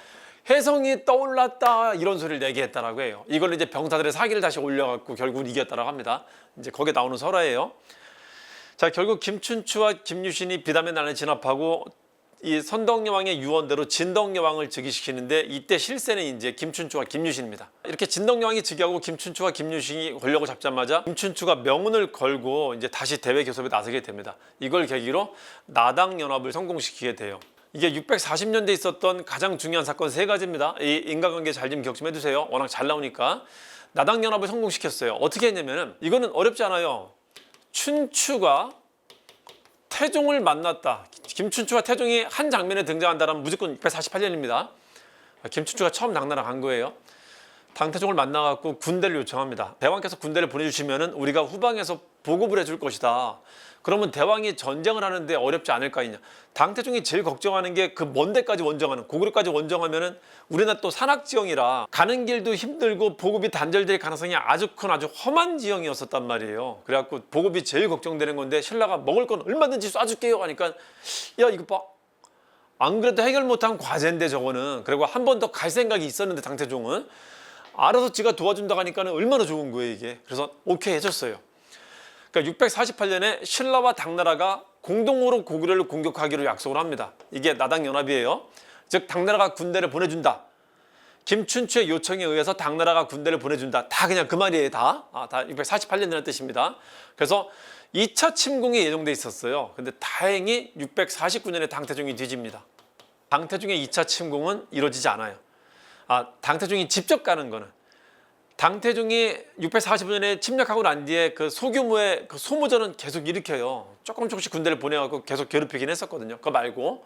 해성이 떠올랐다 이런 소리를 내게 했다라고 해요. 이걸 이제 병사들의 사기를 다시 올려갖고 결국은 이겼다라고 합니다. 이제 거기에 나오는 설화예요. 자, 결국 김춘추와 김유신이 비담의 난을 진압하고 이 선덕여왕의 유언대로 진덕여왕을 즉위시키는데 이때 실세는 이제 김춘추와 김유신입니다. 이렇게 진덕여왕이 즉위하고 김춘추와 김유신이 권력을 잡자마자 김춘추가 명운을 걸고 이제 다시 대외 교섭에 나서게 됩니다. 이걸 계기로 나당연합을 성공시키게 돼요. 이게 640년대에 있었던 가장 중요한 사건 세 가지입니다. 이 인과관계 잘 좀 기억 좀 해두세요. 워낙 잘 나오니까. 나당연합을 성공시켰어요. 어떻게 했냐면은 이거는 어렵지 않아요. 춘추가 태종을 만났다. 김춘추와 태종이 한 장면에 등장한다면 무조건 648년입니다. 김춘추가 처음 당나라 간 거예요. 당태종을 만나갖고 군대를 요청합니다. 대왕께서 군대를 보내주시면 우리가 후방에서 보급을 해줄 것이다. 그러면 대왕이 전쟁을 하는데 어렵지 않을 거 아니냐. 당태종이 제일 걱정하는 게 그 먼 데까지 원정하는, 고구려까지 원정하면은 우리나라 또 산악지형이라 가는 길도 힘들고 보급이 단절될 가능성이 아주 큰 아주 험한 지형이었었단 말이에요. 그래갖고 보급이 제일 걱정되는 건데 신라가 먹을 건 얼마든지 쏴줄게요 하니까 야 이거 봐. 안 그래도 해결 못한 과제인데 저거는. 그리고 한 번 더 갈 생각이 있었는데 당태종은 알아서 지가 도와준다고 하니까는 얼마나 좋은 거예요 이게. 그래서 오케이 해줬어요. 그러니까 648년에 신라와 당나라가 공동으로 고구려를 공격하기로 약속을 합니다. 이게 나당연합이에요. 즉 당나라가 군대를 보내준다. 김춘추의 요청에 의해서 당나라가 군대를 보내준다. 다 그냥 그 말이에요. 다 648년이라는 뜻입니다. 그래서 2차 침공이 예정돼 있었어요. 근데 다행히 649년에 당태종이 뒤집니다. 당태종의 2차 침공은 이루어지지 않아요. 당태종이 직접 가는 거는, 당태종이 645년에 침략하고 난 뒤에 그 소규모의 그 소모전은 계속 일으켜요. 조금씩 군대를 보내갖고 계속 괴롭히긴 했었거든요. 그거 말고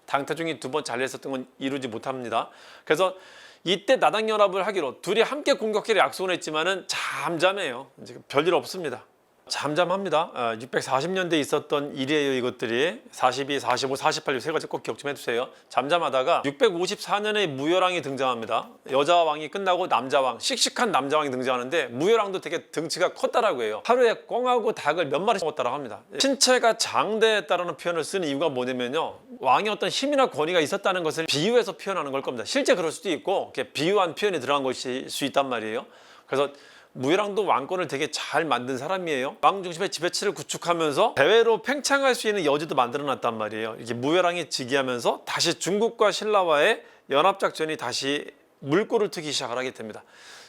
당태종이 두 번 잘렸었던 건 이루지 못합니다. 그래서 이때 나당연합을 하기로 둘이 함께 공격하기로 약속을 했지만은 잠잠해요. 이제 별일 없습니다. 잠잠합니다. 640년대에 있었던 일이에요. 이것들이 42, 45, 48 세 가지 꼭 기억 좀 해두세요. 잠잠하다가 654년에 무열왕이 등장합니다. 여자 왕이 끝나고 남자 왕, 씩씩한 남자 왕이 등장하는데 무열왕도 되게 등치가 컸다라고 해요. 하루에 꿩하고 닭을 몇 마리씩 먹었다고 합니다. 신체가 장대했다라는 표현을 쓰는 이유가 뭐냐면요, 왕이 어떤 힘이나 권위가 있었다는 것을 비유해서 표현하는 걸 겁니다. 실제 그럴 수도 있고 이렇게 비유한 표현이 들어간 것일 수 있단 말이에요. 그래서 무열왕도 왕권을 되게 잘 만든 사람이에요. 왕 중심의 지배체를 구축하면서 대외로 팽창할 수 있는 여지도 만들어놨단 말이에요. 이렇게 무열왕이 즉위하면서 다시 중국과 신라와의 연합작전이 다시 물꼬를 트기 시작을 하게 됩니다.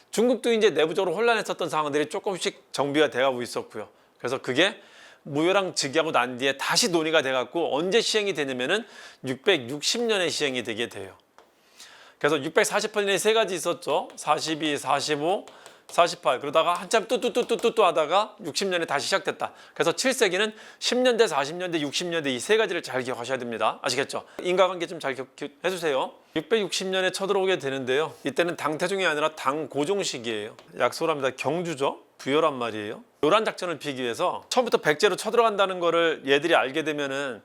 중국도 이제 내부적으로 혼란했었던 상황들이 조금씩 정비가 돼가고 있었고요. 그래서 그게 무열왕 즉위하고 난 뒤에 다시 논의가 돼갖고 언제 시행이 되냐면은 660년에 시행이 되게 돼요. 그래서 648년에 세 가지 있었죠. 42, 45, 48 그러다가 한참 뚜뚜뚜뚜뚜 하다가 60년에 다시 시작됐다. 그래서 7세기는 10년대, 40년대, 60년대 이 세 가지를 잘 기억하셔야 됩니다. 아시겠죠? 인과관계 좀 잘 기억해주세요. 660년에 쳐들어오게 되는데요. 이때는 당태종이 아니라 당고종 시기예요. 약속을 합니다. 경주죠. 부여란 말이에요. 요란 작전을 피기 위해서 처음부터 백제로 쳐들어간다는 거를 얘들이 알게 되면은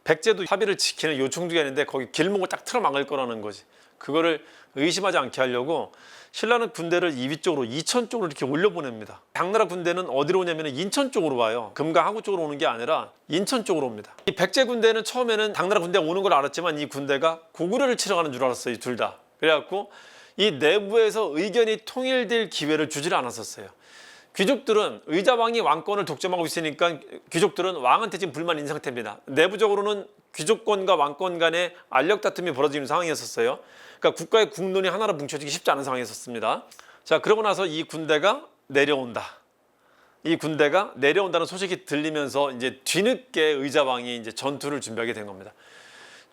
백제도 합의를 지키는 요충지가 있는데 거기 길목을 딱 틀어막을 거라는 거지. 그거를 의심하지 않게 하려고 신라는 군대를 이위 쪽으로 이천 쪽으로 이렇게 올려보냅니다. 당나라 군대는 어디로 오냐면 인천 쪽으로 와요. 금강 항구 쪽으로 오는 게 아니라 인천 쪽으로 옵니다. 이 백제 군대는 처음에는 당나라 군대가 오는 걸 알았지만 이 군대가 고구려를 치러 가는 줄 알았어요. 둘 다. 그래갖고 이 내부에서 의견이 통일될 기회를 주질 않았었어요. 귀족들은 의자왕이 왕권을 독점하고 있으니까 귀족들은 왕한테 지금 불만 있는 상태입니다. 내부적으로는 귀족권과 왕권 간의 알력 다툼이 벌어지는 상황이었어요. 그러니까 국가의 국론이 하나로 뭉쳐지기 쉽지 않은 상황이었습니다. 자, 그러고 나서 이 군대가 내려온다. 이 군대가 내려온다는 소식이 들리면서 이제 뒤늦게 의자왕이 이제 전투를 준비하게 된 겁니다.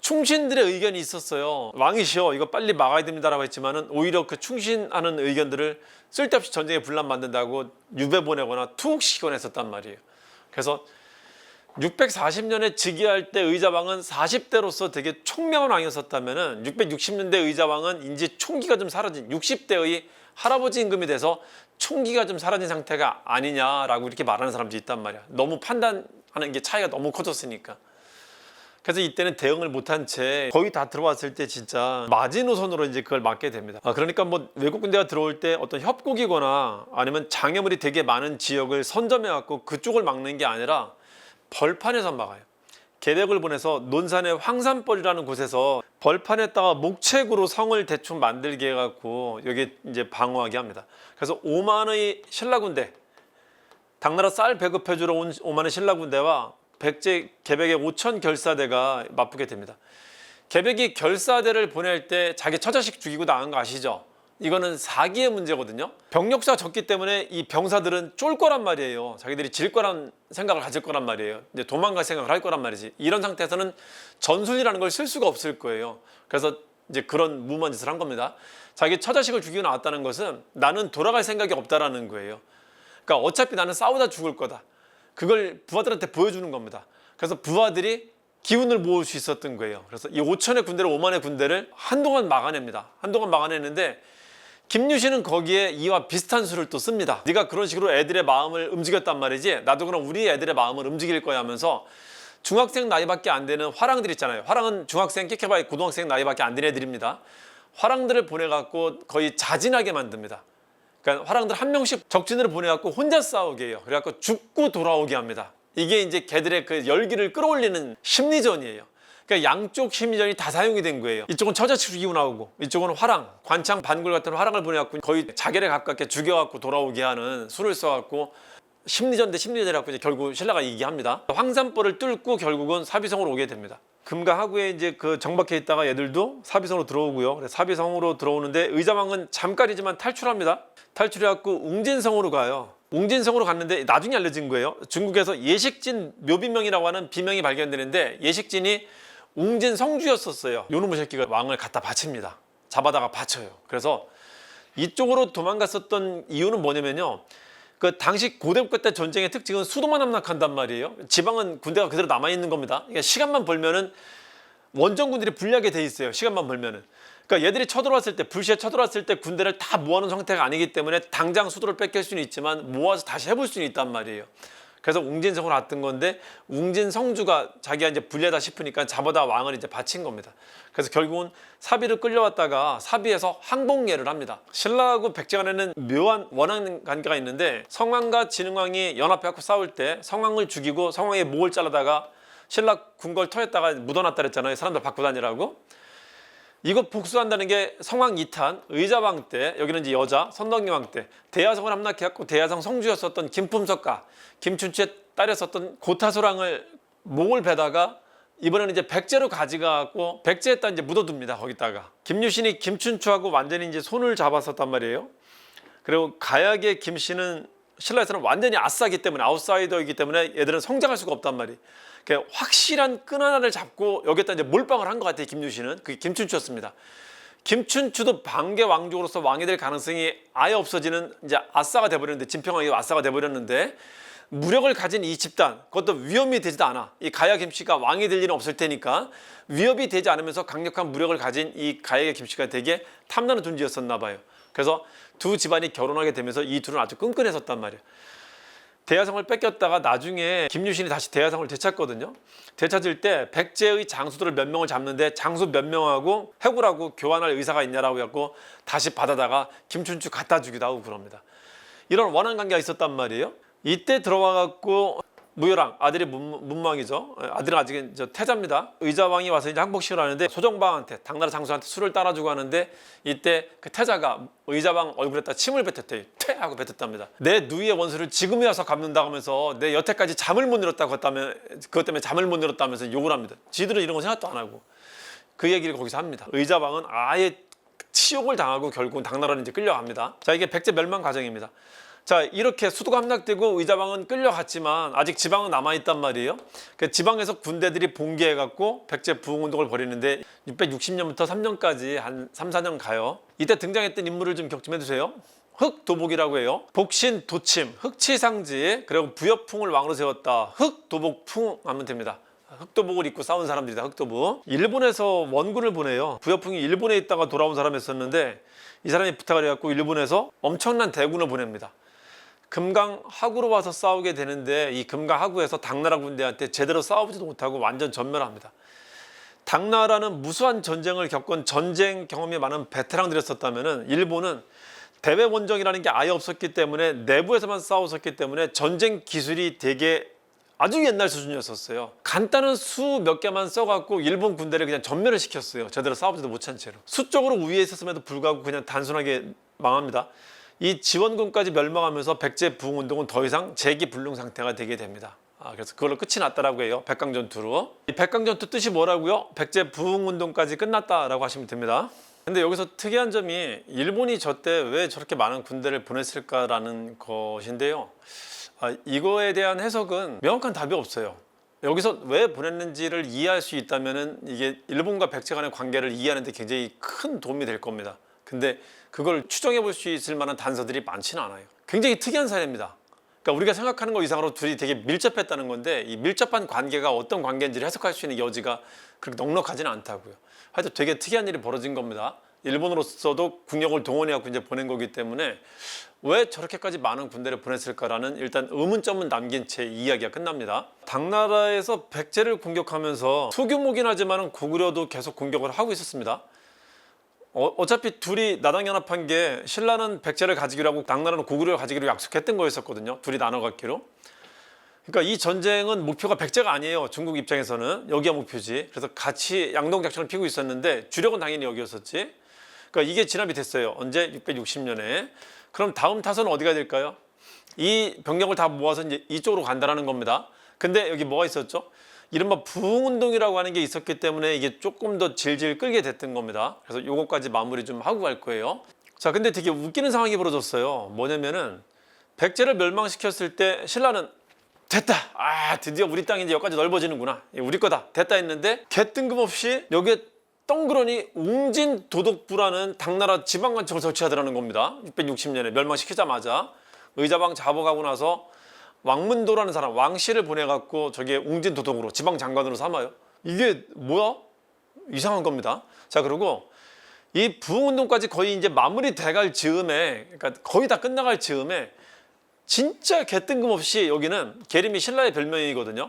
충신들의 의견이 있었어요. 왕이시여 이거 빨리 막아야 됩니다라고 했지만은 오히려 그 충신하는 의견들을 쓸데없이 전쟁에 분란 만든다고 유배 보내거나 투옥시키거나 했었단 말이에요. 그래서 640년에 즉위할 때 의자왕은 40대로서 되게 총명한 왕이었었다면은 660년대 의자왕은 이제 총기가 좀 사라진 60대의 할아버지 임금이 돼서 총기가 좀 사라진 상태가 아니냐라고 이렇게 말하는 사람들이 있단 말이야. 너무 판단하는 게 차이가 너무 커졌으니까. 그래서 이때는 대응을 못한 채 거의 다 들어왔을 때 진짜 마지노선으로 이제 그걸 막게 됩니다. 그러니까 뭐 외국 군대가 들어올 때 어떤 협곡이거나 아니면 장애물이 되게 많은 지역을 선점해 갖고 그쪽을 막는 게 아니라 벌판에서 막아요. 계백을 보내서 논산의 황산벌이라는 곳에서 벌판에다가 목책으로 성을 대충 만들게 해갖고 여기 이제 방어하게 합니다. 그래서 5만의 신라군대, 당나라 쌀 배급해주러 온 5만의 신라군대와 백제 계백의 5천 결사대가 맞붙게 됩니다. 계백이 결사대를 보낼 때 자기 처자식 죽이고 나간 거 아시죠? 이거는 사기의 문제거든요. 병력수가 적기 때문에 이 병사들은 쫄 거란 말이에요. 자기들이 질 거란 생각을 가질 거란 말이에요. 이제 도망갈 생각을 할 거란 말이지. 이런 상태에서는 전술이라는 걸 쓸 수가 없을 거예요. 그래서 이제 그런 무모한 짓을 한 겁니다. 자기 처자식을 죽이고 나왔다는 것은 나는 돌아갈 생각이 없다라는 거예요. 그러니까 어차피 나는 싸우다 죽을 거다. 그걸 부하들한테 보여주는 겁니다. 그래서 부하들이 기운을 모을 수 있었던 거예요. 그래서 이 5천의 군대를 5만의 군대를 한동안 막아냅니다. 한동안 막아냈는데 김유신은 거기에 이와 비슷한 수를 또 씁니다. 네가 그런 식으로 애들의 마음을 움직였단 말이지 나도 그럼 우리 애들의 마음을 움직일 거야 하면서 중학생 나이밖에 안 되는 화랑들 있잖아요. 화랑은 중학생 깨켜봐야 고등학생 나이밖에 안 되는 애들입니다. 화랑들을 보내갖고 거의 자진하게 만듭니다. 그러니까 화랑들 한 명씩 적진으로 보내갖고 혼자 싸우게 해요. 그래갖고 죽고 돌아오게 합니다. 이게 이제 걔들의 그 열기를 끌어올리는 심리전이에요. 그러니까 양쪽 심리전이 다 사용이 된 거예요. 이쪽은 처자식 죽이고 나오고 이쪽은 화랑, 관창, 반굴 같은 화랑을 보내갖고 거의 자결에 가깝게 죽여갖고 돌아오게 하는 수를 써갖고 심리전 대 심리전이라고 이제 결국 신라가 이기합니다. 황산벌을 뚫고 결국은 사비성으로 오게 됩니다. 금과 하구에 이제 그 정박해 있다가 얘들도 사비성으로 들어오고요. 그래서 사비성으로 들어오는데 의자왕은 잠깐이지만 탈출합니다. 탈출해갖고 웅진성으로 가요. 웅진성으로 갔는데 나중에 알려진 거예요. 중국에서 예식진 묘비명이라고 하는 비명이 발견되는데 예식진이 웅진 성주였었어요. 요놈의 새끼가 왕을 갖다 바칩니다. 잡아다가 바쳐요. 그래서 이쪽으로 도망갔었던 이유는 뭐냐면요. 그 당시 고대국가 때 전쟁의 특징은 수도만 함락한단 말이에요. 지방은 군대가 그대로 남아있는 겁니다. 그러니까 시간만 벌면은 원정군들이 불리하게 돼 있어요. 시간만 벌면은. 그러니까 얘들이 쳐들어왔을 때, 불시에 쳐들어왔을 때 군대를 다 모아놓은 상태가 아니기 때문에 당장 수도를 뺏길 수는 있지만 모아서 다시 해볼 수는 있단 말이에요. 그래서 웅진성으로 왔던 건데 웅진성주가 자기가 이제 불리하다 싶으니까 잡아다 왕을 이제 바친 겁니다. 그래서 결국은 사비를 끌려왔다가 사비에서 항복례를 합니다. 신라하고 백제 간에는 묘한 원한 관계가 있는데 성왕과 진흥왕이 연합해갖고 싸울 때 성왕을 죽이고 성왕의 목을 잘라다가 신라 궁궐 터였다가 묻어놨다 그랬잖아요. 사람들 받고 다니라고. 이거 복수한다는 게 성왕 2탄 의자왕 때, 여기는 이제 여자 선덕여왕 때 대야성을 함락해갖고 대야성 성주였었던 김품석가 김춘추의 딸이었었던 고타소랑을 목을 베다가 이번에는 이제 백제로 가져가고 백제에다 이제 묻어둡니다. 거기다가 김유신이 김춘추하고 완전히 이제 손을 잡았었단 말이에요. 그리고 가약의 김씨는 신라에서는 완전히 아싸기 때문에 아웃사이더이기 때문에 얘들은 성장할 수가 없단 말이에요. 확실한 끈 하나를 잡고 여기다 이제 몰빵을 한 것 같아요. 김유신은 그게 김춘추였습니다. 김춘추도 반개 왕족으로서 왕이 될 가능성이 아예 없어지는 이제 아싸가 돼버렸는데 진평왕이 아싸가 돼버렸는데 무력을 가진 이 집단 그것도 위험이 되지도 않아. 이 가야 김씨가 왕이 될 일은 없을 테니까 위협이 되지 않으면서 강력한 무력을 가진 이 가야 김씨가 되게 탐나는 존재였었나 봐요. 그래서 두 집안이 결혼하게 되면서 이 둘은 아주 끈끈했었단 말이에요. 대야성을 뺏겼다가 나중에 김유신이 다시 대야성을 되찾거든요. 되찾을 때 백제의 장수들을 몇 명을 잡는데 장수 몇 명하고 해고라고 교환할 의사가 있냐라고 해갖고 다시 받아다가 김춘추 갖다 주기도 하고 그럽니다. 이런 원한 관계가 있었단 말이에요. 이때 들어와갖고 무열왕 아들이 문왕이죠. 아들은 아직 태자입니다. 의자왕이 와서 이제 항복식을 하는데 소정방한테 당나라 장수한테 술을 따라주고 하는데 이때 그 태자가 의자왕 얼굴에다 침을 뱉었대요. 퇴 하고 뱉었답니다. 내 누이의 원수를 지금에 와서 갚는다고 하면서 내 여태까지 잠을 못 이뤘다고 했다며 그것 때문에 잠을 못 이뤘다면서 욕을 합니다. 지들은 이런 거 생각도 안 하고 그 얘기를 거기서 합니다. 의자왕은 아예 치욕을 당하고 결국은 당나라로 이제 끌려갑니다. 자, 이게 백제 멸망 과정입니다. 자, 이렇게 수도가 함락되고 의자왕은 끌려갔지만 아직 지방은 남아있단 말이에요. 그 지방에서 군대들이 봉기해갖고 백제 부흥운동을 벌이는데 660년부터 3년까지 한 3, 4년 가요. 이때 등장했던 인물을 좀 격 좀 해주세요. 흑도복이라고 해요. 복신, 도침, 흑치상지, 그리고 부여풍을 왕으로 세웠다. 흑도복풍 하면 됩니다. 흑도복을 입고 싸운 사람들이다. 흑도복. 일본에서 원군을 보내요. 부여풍이 일본에 있다가 돌아온 사람이었었는데 이 사람이 부탁을 해갖고 일본에서 엄청난 대군을 보냅니다. 금강 하구로 와서 싸우게 되는데 이 금강 하구에서 당나라 군대한테 제대로 싸우지도 못하고 완전 전멸합니다. 당나라는 무수한 전쟁을 겪은 전쟁 경험이 많은 베테랑들이었었다면 일본은 대외 원정이라는 게 아예 없었기 때문에 내부에서만 싸웠었기 때문에 전쟁 기술이 되게 아주 옛날 수준이었었어요. 간단한 수 몇 개만 써갖고 일본 군대를 그냥 전멸을 시켰어요. 제대로 싸우지도 못한 채로. 수적으로 우위에 있었음에도 불구하고 그냥 단순하게 망합니다. 이 지원군까지 멸망하면서 백제 부흥운동은 더 이상 재기불능 상태가 되게 됩니다. 그래서 그걸로 끝이 났다라고 해요. 백강전투로. 이 백강전투 뜻이 뭐라고요? 백제 부흥운동까지 끝났다라고 하시면 됩니다. 근데 여기서 특이한 점이 일본이 저 때 왜 저렇게 많은 군대를 보냈을까라는 것인데요. 이거에 대한 해석은 명확한 답이 없어요. 여기서 왜 보냈는지를 이해할 수 있다면 이게 일본과 백제 간의 관계를 이해하는 데 굉장히 큰 도움이 될 겁니다. 근데 그걸 추정해 볼 수 있을 만한 단서들이 많지는 않아요. 굉장히 특이한 사례입니다. 그러니까 우리가 생각하는 것 이상으로 둘이 되게 밀접했다는 건데 이 밀접한 관계가 어떤 관계인지를 해석할 수 있는 여지가 그렇게 넉넉하지는 않다고요. 하여튼 되게 특이한 일이 벌어진 겁니다. 일본으로서도 국력을 동원해갖고 이제 보낸 거기 때문에 왜 저렇게까지 많은 군대를 보냈을까라는 일단 의문점은 남긴 채 이야기가 끝납니다. 당나라에서 백제를 공격하면서 소규모긴 하지만 고구려도 계속 공격을 하고 있었습니다. 어차피 둘이 나당연합한 게 신라는 백제를 가지기로 하고 당나라는 고구려를 가지기로 약속했던 거였었거든요. 둘이 나눠 갖기로. 그러니까 이 전쟁은 목표가 백제가 아니에요. 중국 입장에서는 여기가 목표지. 그래서 같이 양동작전을 피고 있었는데 주력은 당연히 여기였었지. 그러니까 이게 진압이 됐어요. 언제? 660년에. 그럼 다음 타선은 어디가 될까요? 이 병력을 다 모아서 이제 이쪽으로 간다는 겁니다. 근데 여기 뭐가 있었죠? 이른바 부흥운동이라고 하는 게 있었기 때문에 이게 조금 더 질질 끌게 됐던 겁니다. 그래서 요거까지 마무리 좀 하고 갈 거예요. 자, 근데 되게 웃기는 상황이 벌어졌어요. 뭐냐면은 백제를 멸망시켰을 때 신라는 됐다. 드디어 우리 땅이 이제 여기까지 넓어지는구나. 우리 거다. 됐다 했는데 개 뜬금없이 여기에 덩그러니 웅진 도독부라는 당나라 지방관청을 설치하더라는 겁니다. 660년에 멸망시키자마자 의자방 잡아가고 나서 왕문도라는 사람, 왕씨를 보내갖고 저게 웅진 도독으로 지방장관으로 삼아요. 이게 뭐야? 이상한 겁니다. 자, 그리고 이 부흥운동까지 거의 이제 마무리 돼갈 즈음에, 그러니까 거의 다 끝나갈 즈음에 진짜 개뜬금없이 여기는 계림이 신라의 별명이거든요.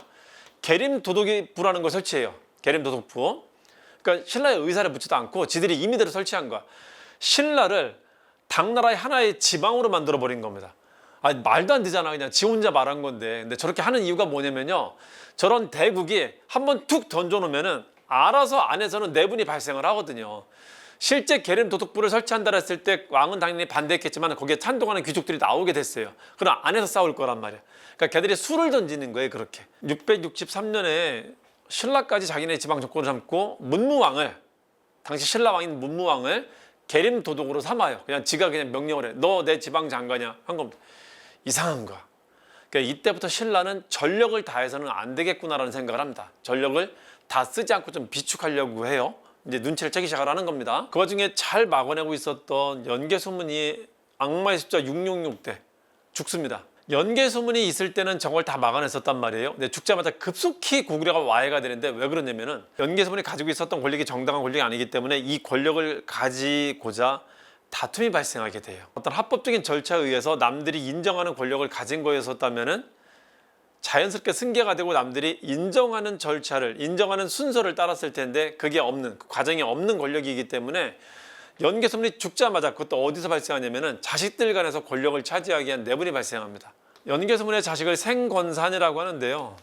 계림 도독부라는 걸 설치해요. 계림 도독부. 그러니까 신라의 의사를 묻지도 않고 지들이 임의대로 설치한 거야. 신라를 당나라의 하나의 지방으로 만들어 버린 겁니다. 말도 안 되잖아. 그냥 지 혼자 말한 건데. 근데 저렇게 하는 이유가 뭐냐면요. 저런 대국이 한번 툭 던져놓으면은 알아서 안에서는 내분이 발생을 하거든요. 실제 계림 도독부를 설치한다 했을 때 왕은 당연히 반대했겠지만 거기에 찬동하는 귀족들이 나오게 됐어요. 그럼 안에서 싸울 거란 말이야. 그러니까 걔들이 수를 던지는 거예요. 그렇게. 663년에 신라까지 자기네 지방 정권을 잡고 문무왕을, 당시 신라왕인 문무왕을 계림 도독으로 삼아요. 그냥 지가 그냥 명령을 해. 너 내 지방 장관이야. 한 겁니다. 이상한 거야. 그러니까 이때부터 신라는 전력을 다해서는 안 되겠구나라는 생각을 합니다. 전력을 다 쓰지 않고 좀 비축하려고 해요. 이제 눈치를 채기 시작을 하는 겁니다. 그 와중에 잘 막아내고 있었던 연개소문이 악마의 숫자 666대 죽습니다. 연개소문이 있을 때는 저걸 다 막아냈었단 말이에요. 근데 죽자마자 급속히 고구려가 와해가 되는데 왜 그러냐면은 연개소문이 가지고 있었던 권력이 정당한 권력이 아니기 때문에 이 권력을 가지고자 다툼이 발생하게 돼요. 어떤 합법적인 절차에 의해서 남들이 인정하는 권력을 가진 거였었다면은 자연스럽게 승계가 되고 남들이 인정하는 절차를, 인정하는 순서를 따랐을 텐데 그게 없는, 그 과정이 없는 권력이기 때문에 연개소문이 죽자마자, 그것도 어디서 발생하냐면은 자식들 간에서 권력을 차지하기 위한 내분이 발생합니다. 연개소문의 자식을 생건산이라고 하는데요.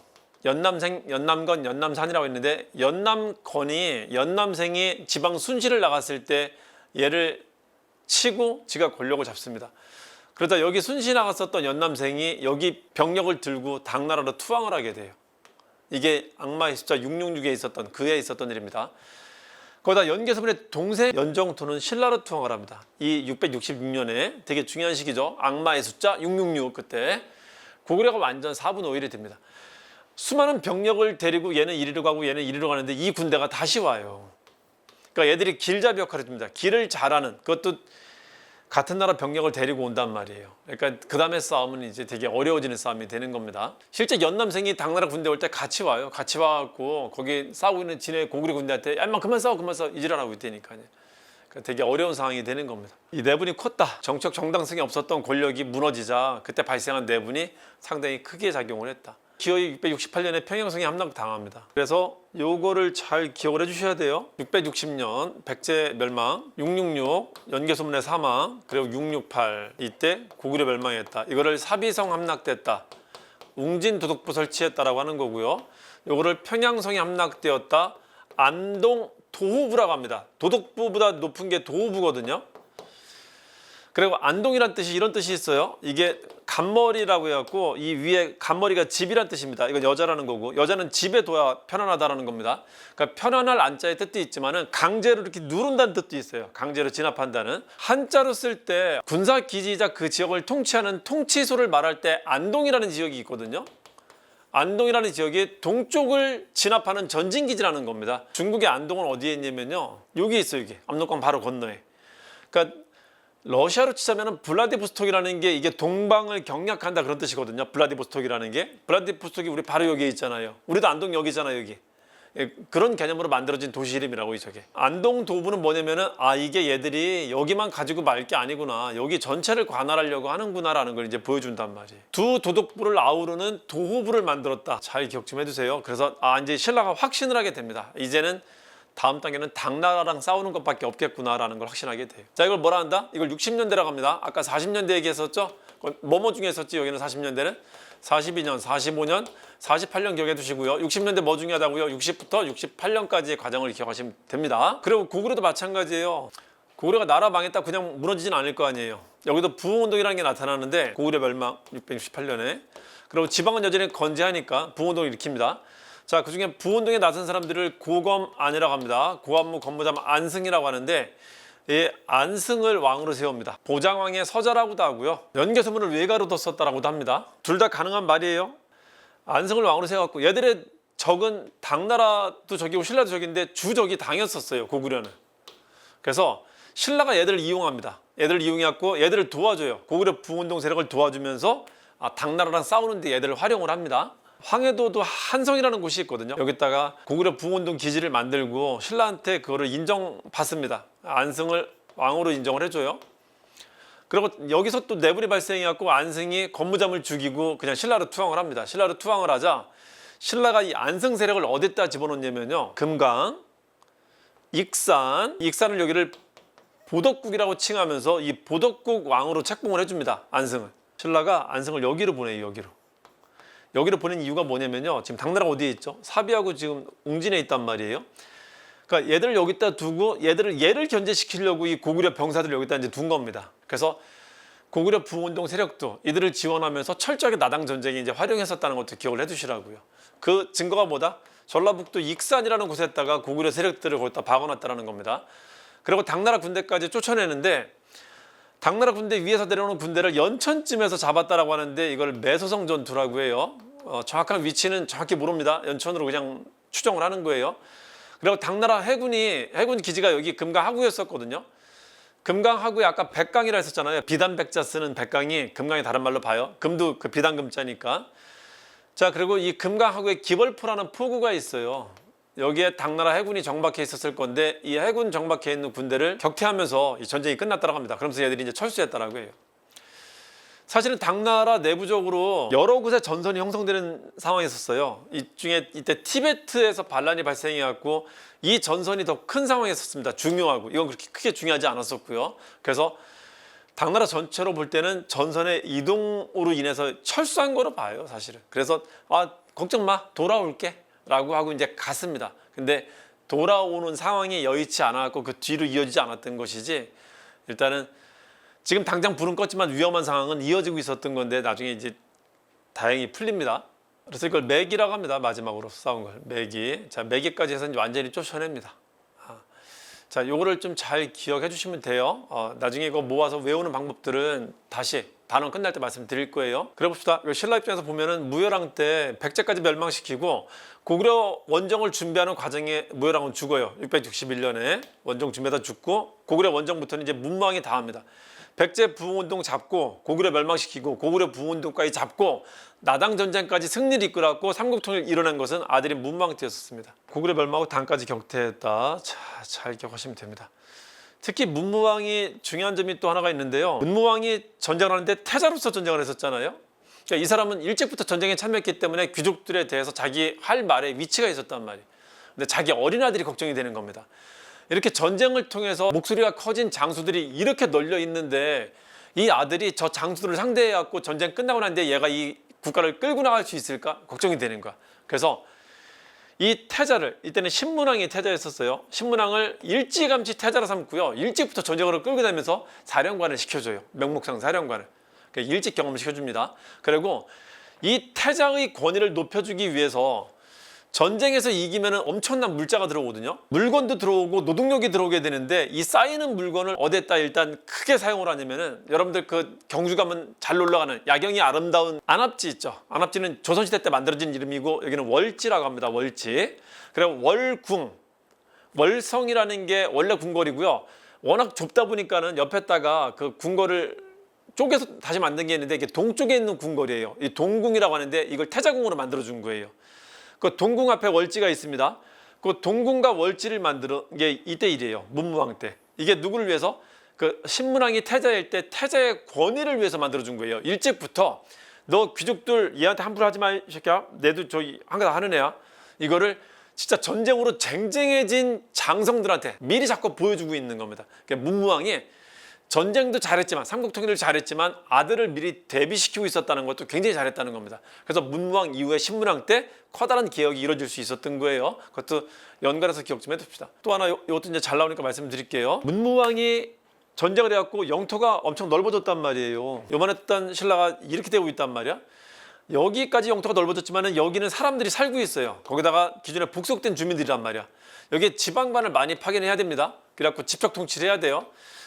연남건, 연남산이라고 했는데 연남생이 지방 순시를 나갔을 때 얘를 치고 지가 권력을 잡습니다. 그러다 여기 순시 나갔었던 연남생이 여기 병력을 들고 당나라로 투항을 하게 돼요. 이게 악마의 숫자 666에 있었던, 그에 있었던 일입니다. 거기다 연개소문의 동생 연정토는 신라로 투항을 합니다. 이 666년에 되게 중요한 시기죠. 악마의 숫자 666, 그때 고구려가 완전 4분 5일이 됩니다. 수많은 병력을 데리고 얘는 이리로 가고 얘는 이리로 가는데 이 군대가 다시 와요. 그러니까 얘들이 길잡이 역할을 합니다. 길을 잘하는, 그것도 같은 나라 병력을 데리고 온단 말이에요. 그러니까 그 다음에 싸움은 이제 되게 어려워지는 싸움이 되는 겁니다. 실제 연남생이 당나라 군대 올 때 같이 와요. 같이 와갖고 거기 싸우고 있는 진해 고구려 군대한테 야, 임마 그만 싸워 이지랄하고 있다니까요. 그러니까 되게 어려운 상황이 되는 겁니다. 이 내분이 컸다. 정책 정당성이 없었던 권력이 무너지자 그때 발생한 내분이 상당히 크게 작용을 했다. 기어이 668년에 평양성이 함락당합니다. 그래서 요거를 잘 기억을 해주셔야 돼요. 660년 백제 멸망, 666 연개소문의 사망, 그리고 668 이때 고구려 멸망했다. 이거를 사비성 함락됐다, 웅진 도독부 설치했다라고 하는 거고요. 요거를 평양성이 함락되었다, 안동 도후부라고 합니다. 도독부보다 높은 게 도후부거든요. 그리고 안동이란 뜻이 이런 뜻이 있어요. 이게 간머리라고 해갖고 이 위에 간머리가 집이란 뜻입니다. 이건 여자라는 거고, 여자는 집에 둬야 편안하다라는 겁니다. 그러니까 편안할 안자의 뜻도 있지만은 강제로 이렇게 누른다는 뜻도 있어요. 강제로 진압한다는. 한자로 쓸 때 군사기지이자 그 지역을 통치하는 통치소를 말할 때 안동이라는 지역이 있거든요. 안동이라는 지역이 동쪽을 진압하는 전진기지라는 겁니다. 중국의 안동은 어디에 있냐면요, 여기 있어요. 여기 압록강 바로 건너에. 그러니까 러시아로 치자면 블라디보스톡이라는 게 이게 동방을 경략한다 그런 뜻이거든요. 블라디보스톡이라는 게. 블라디보스톡이 우리 바로 여기에 있잖아요. 우리도 안동 여기잖아요. 여기. 그런 개념으로 만들어진 도시 이름이라고 저게. 안동 도부는 뭐냐면은 이게 얘들이 여기만 가지고 말 게 아니구나, 여기 전체를 관할하려고 하는구나라는 걸 이제 보여준단 말이에요. 두 도독부를 아우르는 도호부를 만들었다. 잘 기억 좀 해두세요. 그래서 이제 신라가 확신을 하게 됩니다. 이제는 다음 단계는 당나라랑 싸우는 것밖에 없겠구나라는 걸 확신하게 돼요. 자, 이걸 뭐라 한다? 이걸 60년대라고 합니다. 아까 40년대 얘기했었죠? 뭐뭐 중에 있었지? 여기는 40년대는 42년, 45년, 48년 기억해 두시고요. 60년대 뭐 중요하다고요? 60부터 68년까지의 과정을 기억하시면 됩니다. 그리고 고구려도 마찬가지예요. 고구려가 나라 망했다 그냥 무너지진 않을 거 아니에요. 여기도 부흥운동이라는 게 나타나는데 고구려 멸망 668년에 그리고 지방은 여전히 건재하니까 부흥운동을 일으킵니다. 자, 그중에 부흥운동에 나선 사람들을 고검안이라고 합니다. 고안무 건무잠 안승이라고 하는데 이 안승을 왕으로 세웁니다. 보장왕의 서자라고도 하고요. 연개소문을 외가로 뒀었다라고도 합니다. 둘 다 가능한 말이에요. 안승을 왕으로 세워갖고 얘들의 적은 당나라도 적이고 신라도 적인데 주적이 당이었었어요. 고구려는. 그래서 신라가 얘들을 이용합니다. 얘들을 이용해갖고 얘들을 도와줘요. 고구려 부흥운동 세력을 도와주면서 당나라랑 싸우는데 얘들을 활용을 합니다. 황해도도 한성이라는 곳이 있거든요. 여기다가 고구려 부흥운동 기지를 만들고 신라한테 그거를 인정받습니다. 안승을 왕으로 인정을 해줘요. 그리고 여기서 또 내분이 발생해갖고 안승이 건무잠을 죽이고 그냥 신라로 투항을 합니다. 신라로 투항을 하자 신라가 이 안승 세력을 어디다 집어넣냐면요. 금강, 익산을 여기를 보덕국이라고 칭하면서 이 보덕국 왕으로 책봉을 해줍니다. 안승을. 신라가 안승을 여기로 보내요. 여기로 보낸 이유가 뭐냐면요. 지금 당나라가 어디에 있죠? 사비하고 지금 웅진에 있단 말이에요. 그러니까 얘들을 여기다 두고 얘를 견제시키려고 이 고구려 병사들을 여기다 이제 둔 겁니다. 그래서 고구려 부흥운동 세력도 이들을 지원하면서 철저하게 나당 전쟁에 이제 활용했었다는 것도 기억을 해두시라고요. 그 증거가 뭐다? 전라북도 익산이라는 곳에다가 고구려 세력들을 거기다 박아놨다는 겁니다. 그리고 당나라 군대까지 쫓아내는데 당나라 군대 위에서 내려오는 군대를 연천쯤에서 잡았다라고 하는데 이걸 매소성 전투라고 해요. 정확한 위치는 정확히 모릅니다. 연천으로 그냥 추정을 하는 거예요. 그리고 당나라 해군 기지가 여기 금강하구였었거든요. 금강하구에 아까 백강이라 했었잖아요. 비단백자 쓰는 백강이 금강의 다른 말로 봐요. 금도 그 비단금자니까. 자, 그리고 이 금강하구에 기벌포라는 포구가 있어요. 여기에 당나라 해군이 정박해 있었을 건데 이 해군 정박해 있는 군대를 격퇴하면서 이 전쟁이 끝났다고 합니다. 그러면서 얘들이 이제 철수했다라고 해요. 사실은 당나라 내부적으로 여러 곳에 전선이 형성되는 상황이 있었어요. 이 중에 이때 티베트에서 반란이 발생해 갖고 이 전선이 더 큰 상황이 있었습니다. 중요하고 이건 그렇게 크게 중요하지 않았었고요. 그래서 당나라 전체로 볼 때는 전선의 이동으로 인해서 철수한 거로 봐요, 사실은. 그래서 걱정 마, 돌아올게 라고 하고 이제 갔습니다. 근데 돌아오는 상황이 여의치 않았고 그 뒤로 이어지지 않았던 것이지 일단은 지금 당장 불은 껐지만 위험한 상황은 이어지고 있었던 건데 나중에 이제 다행히 풀립니다. 그래서 이걸 매기라고 합니다. 마지막으로 싸운 걸 매기. 자, 매기까지 해서 이제 완전히 쫓아냅니다. 자, 요거를 좀 잘 기억해 주시면 돼요. 나중에 이거 모아서 외우는 방법들은 다시 단원 끝날 때 말씀드릴 거예요. 그래 봅시다. 신라 입장에서 보면은 무열왕 때 백제까지 멸망시키고 고구려 원정을 준비하는 과정에 무열왕은 죽어요. 661년에 원정 준비하다 죽고 고구려 원정부터는 이제 문무왕이 다 합니다. 백제 부흥운동 잡고 고구려 멸망시키고 고구려 부흥운동까지 잡고 나당 전쟁까지 승리를 이끌었고 삼국통일 이뤄낸 것은 아들이 문무왕때였습니다. 고구려 멸망하고 당까지 격퇴했다. 자, 잘 기억하시면 됩니다. 특히 문무왕이 중요한 점이 또 하나가 있는데요. 문무왕이 전쟁을 하는데 태자로서 전쟁을 했었잖아요. 그러니까 이 사람은 일찍부터 전쟁에 참여했기 때문에 귀족들에 대해서 자기 할 말에 위치가 있었단 말이에요. 근데 자기 어린 아들이 걱정이 되는 겁니다. 이렇게 전쟁을 통해서 목소리가 커진 장수들이 이렇게 널려 있는데 이 아들이 저 장수들을 상대해 갖고 전쟁 끝나고 난데 얘가 이 국가를 끌고 나갈 수 있을까 걱정이 되는 거야. 그래서 이 태자를 이때는 신문왕이 태자였었어요. 신문왕을 일찌감치 태자로 삼고요. 일찍부터 전쟁으로 끌고 다니면서 사령관을 시켜줘요. 명목상 사령관을. 그러니까 일찍 경험을 시켜줍니다. 그리고 이 태자의 권위를 높여주기 위해서 전쟁에서 이기면 엄청난 물자가 들어오거든요. 물건도 들어오고 노동력이 들어오게 되는데 이 쌓이는 물건을 어디에다 일단 크게 사용을 하냐면은 여러분들 그 경주 가면 잘 놀러가는 야경이 아름다운 안압지 있죠. 안압지는 조선시대 때 만들어진 이름이고 여기는 월지라고 합니다. 월지. 그리고 월궁, 월성이라는 게 원래 궁궐이고요. 워낙 좁다 보니까는 옆에다가 그 궁궐을 쪼개서 다시 만든 게 있는데 이게 동쪽에 있는 궁궐이에요. 이 동궁이라고 하는데 이걸 태자궁으로 만들어준 거예요. 그 동궁 앞에 월지가 있습니다. 그 동궁과 월지를 만드는 게 이때 일이에요. 문무왕 때. 이게 누구를 위해서? 그 신문왕이 태자일 때 태자의 권위를 위해서 만들어준 거예요. 일찍부터 너 귀족들 얘한테 함부로 하지 마, 이 새끼야. 내도 저기 한가다 하는 애야. 이거를 진짜 전쟁으로 쟁쟁해진 장성들한테 미리 자꾸 보여주고 있는 겁니다. 그러니까 문무왕이 전쟁도 잘했지만 삼국 통일을 잘했지만 아들을 미리 대비시키고 있었다는 것도 굉장히 잘했다는 겁니다. 그래서 문무왕 이후에 신문왕 때 커다란 개혁이 이루어질 수 있었던 거예요. 그것도 연관해서 기억 좀 해둡시다. 또 하나 이것도 이제 잘 나오니까 말씀드릴게요. 문무왕이 전쟁을 해갖고 영토가 엄청 넓어졌단 말이에요. 요만했던 신라가 이렇게 되고 있단 말이야. 여기까지 영토가 넓어졌지만 여기는 사람들이 살고 있어요. 거기다가 기존에 북속된 주민들이란 말이야. 여기 지방관을 많이 파견해야 됩니다. 그래갖고 집적 통치를 해야 돼요.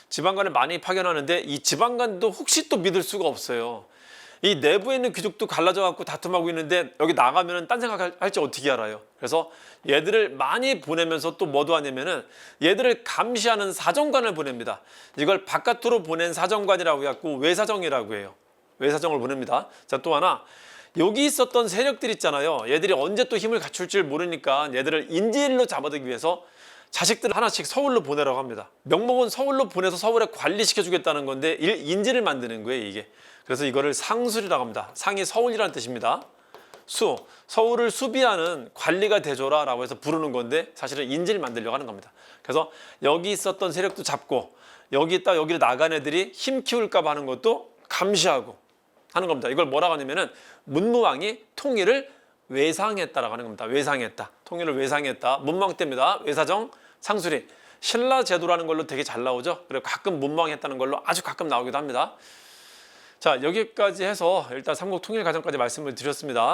지방관을 많이 파견하는데 이 지방관도 혹시 또 믿을 수가 없어요. 이 내부에 있는 귀족도 갈라져 갖고 다툼하고 있는데 여기 나가면은 딴 생각할지 어떻게 알아요. 그래서 얘들을 많이 보내면서 또 뭐도 하냐면은 얘들을 감시하는 사정관을 보냅니다. 이걸 바깥으로 보낸 사정관이라고 해갖고 외사정이라고 해요. 외사정을 보냅니다. 자, 또 하나 여기 있었던 세력들 있잖아요. 얘들이 언제 또 힘을 갖출 줄 모르니까 얘들을 인질로 잡아두기 위해서 자식들을 하나씩 서울로 보내라고 합니다. 명목은 서울로 보내서 서울에 관리시켜 주겠다는 건데 인질을 만드는 거예요, 이게. 그래서 이거를 상술이라고 합니다. 상이 서울이라는 뜻입니다. 서울을 수비하는 관리가 되줘라 라고 해서 부르는 건데 사실은 인질을 만들려고 하는 겁니다. 그래서 여기 있었던 세력도 잡고 여기를 나간 애들이 힘 키울까 봐 하는 것도 감시하고 하는 겁니다. 이걸 뭐라고 하냐면은 문무왕이 통일을 외상했다라고 하는 겁니다. 외상했다. 통일을 외상했다. 문무왕 때입니다. 외사정, 상술이. 신라 제도라는 걸로 되게 잘 나오죠. 그리고 가끔 문무왕이 했다는 걸로 아주 가끔 나오기도 합니다. 자, 여기까지 해서 일단 삼국 통일 과정까지 말씀을 드렸습니다.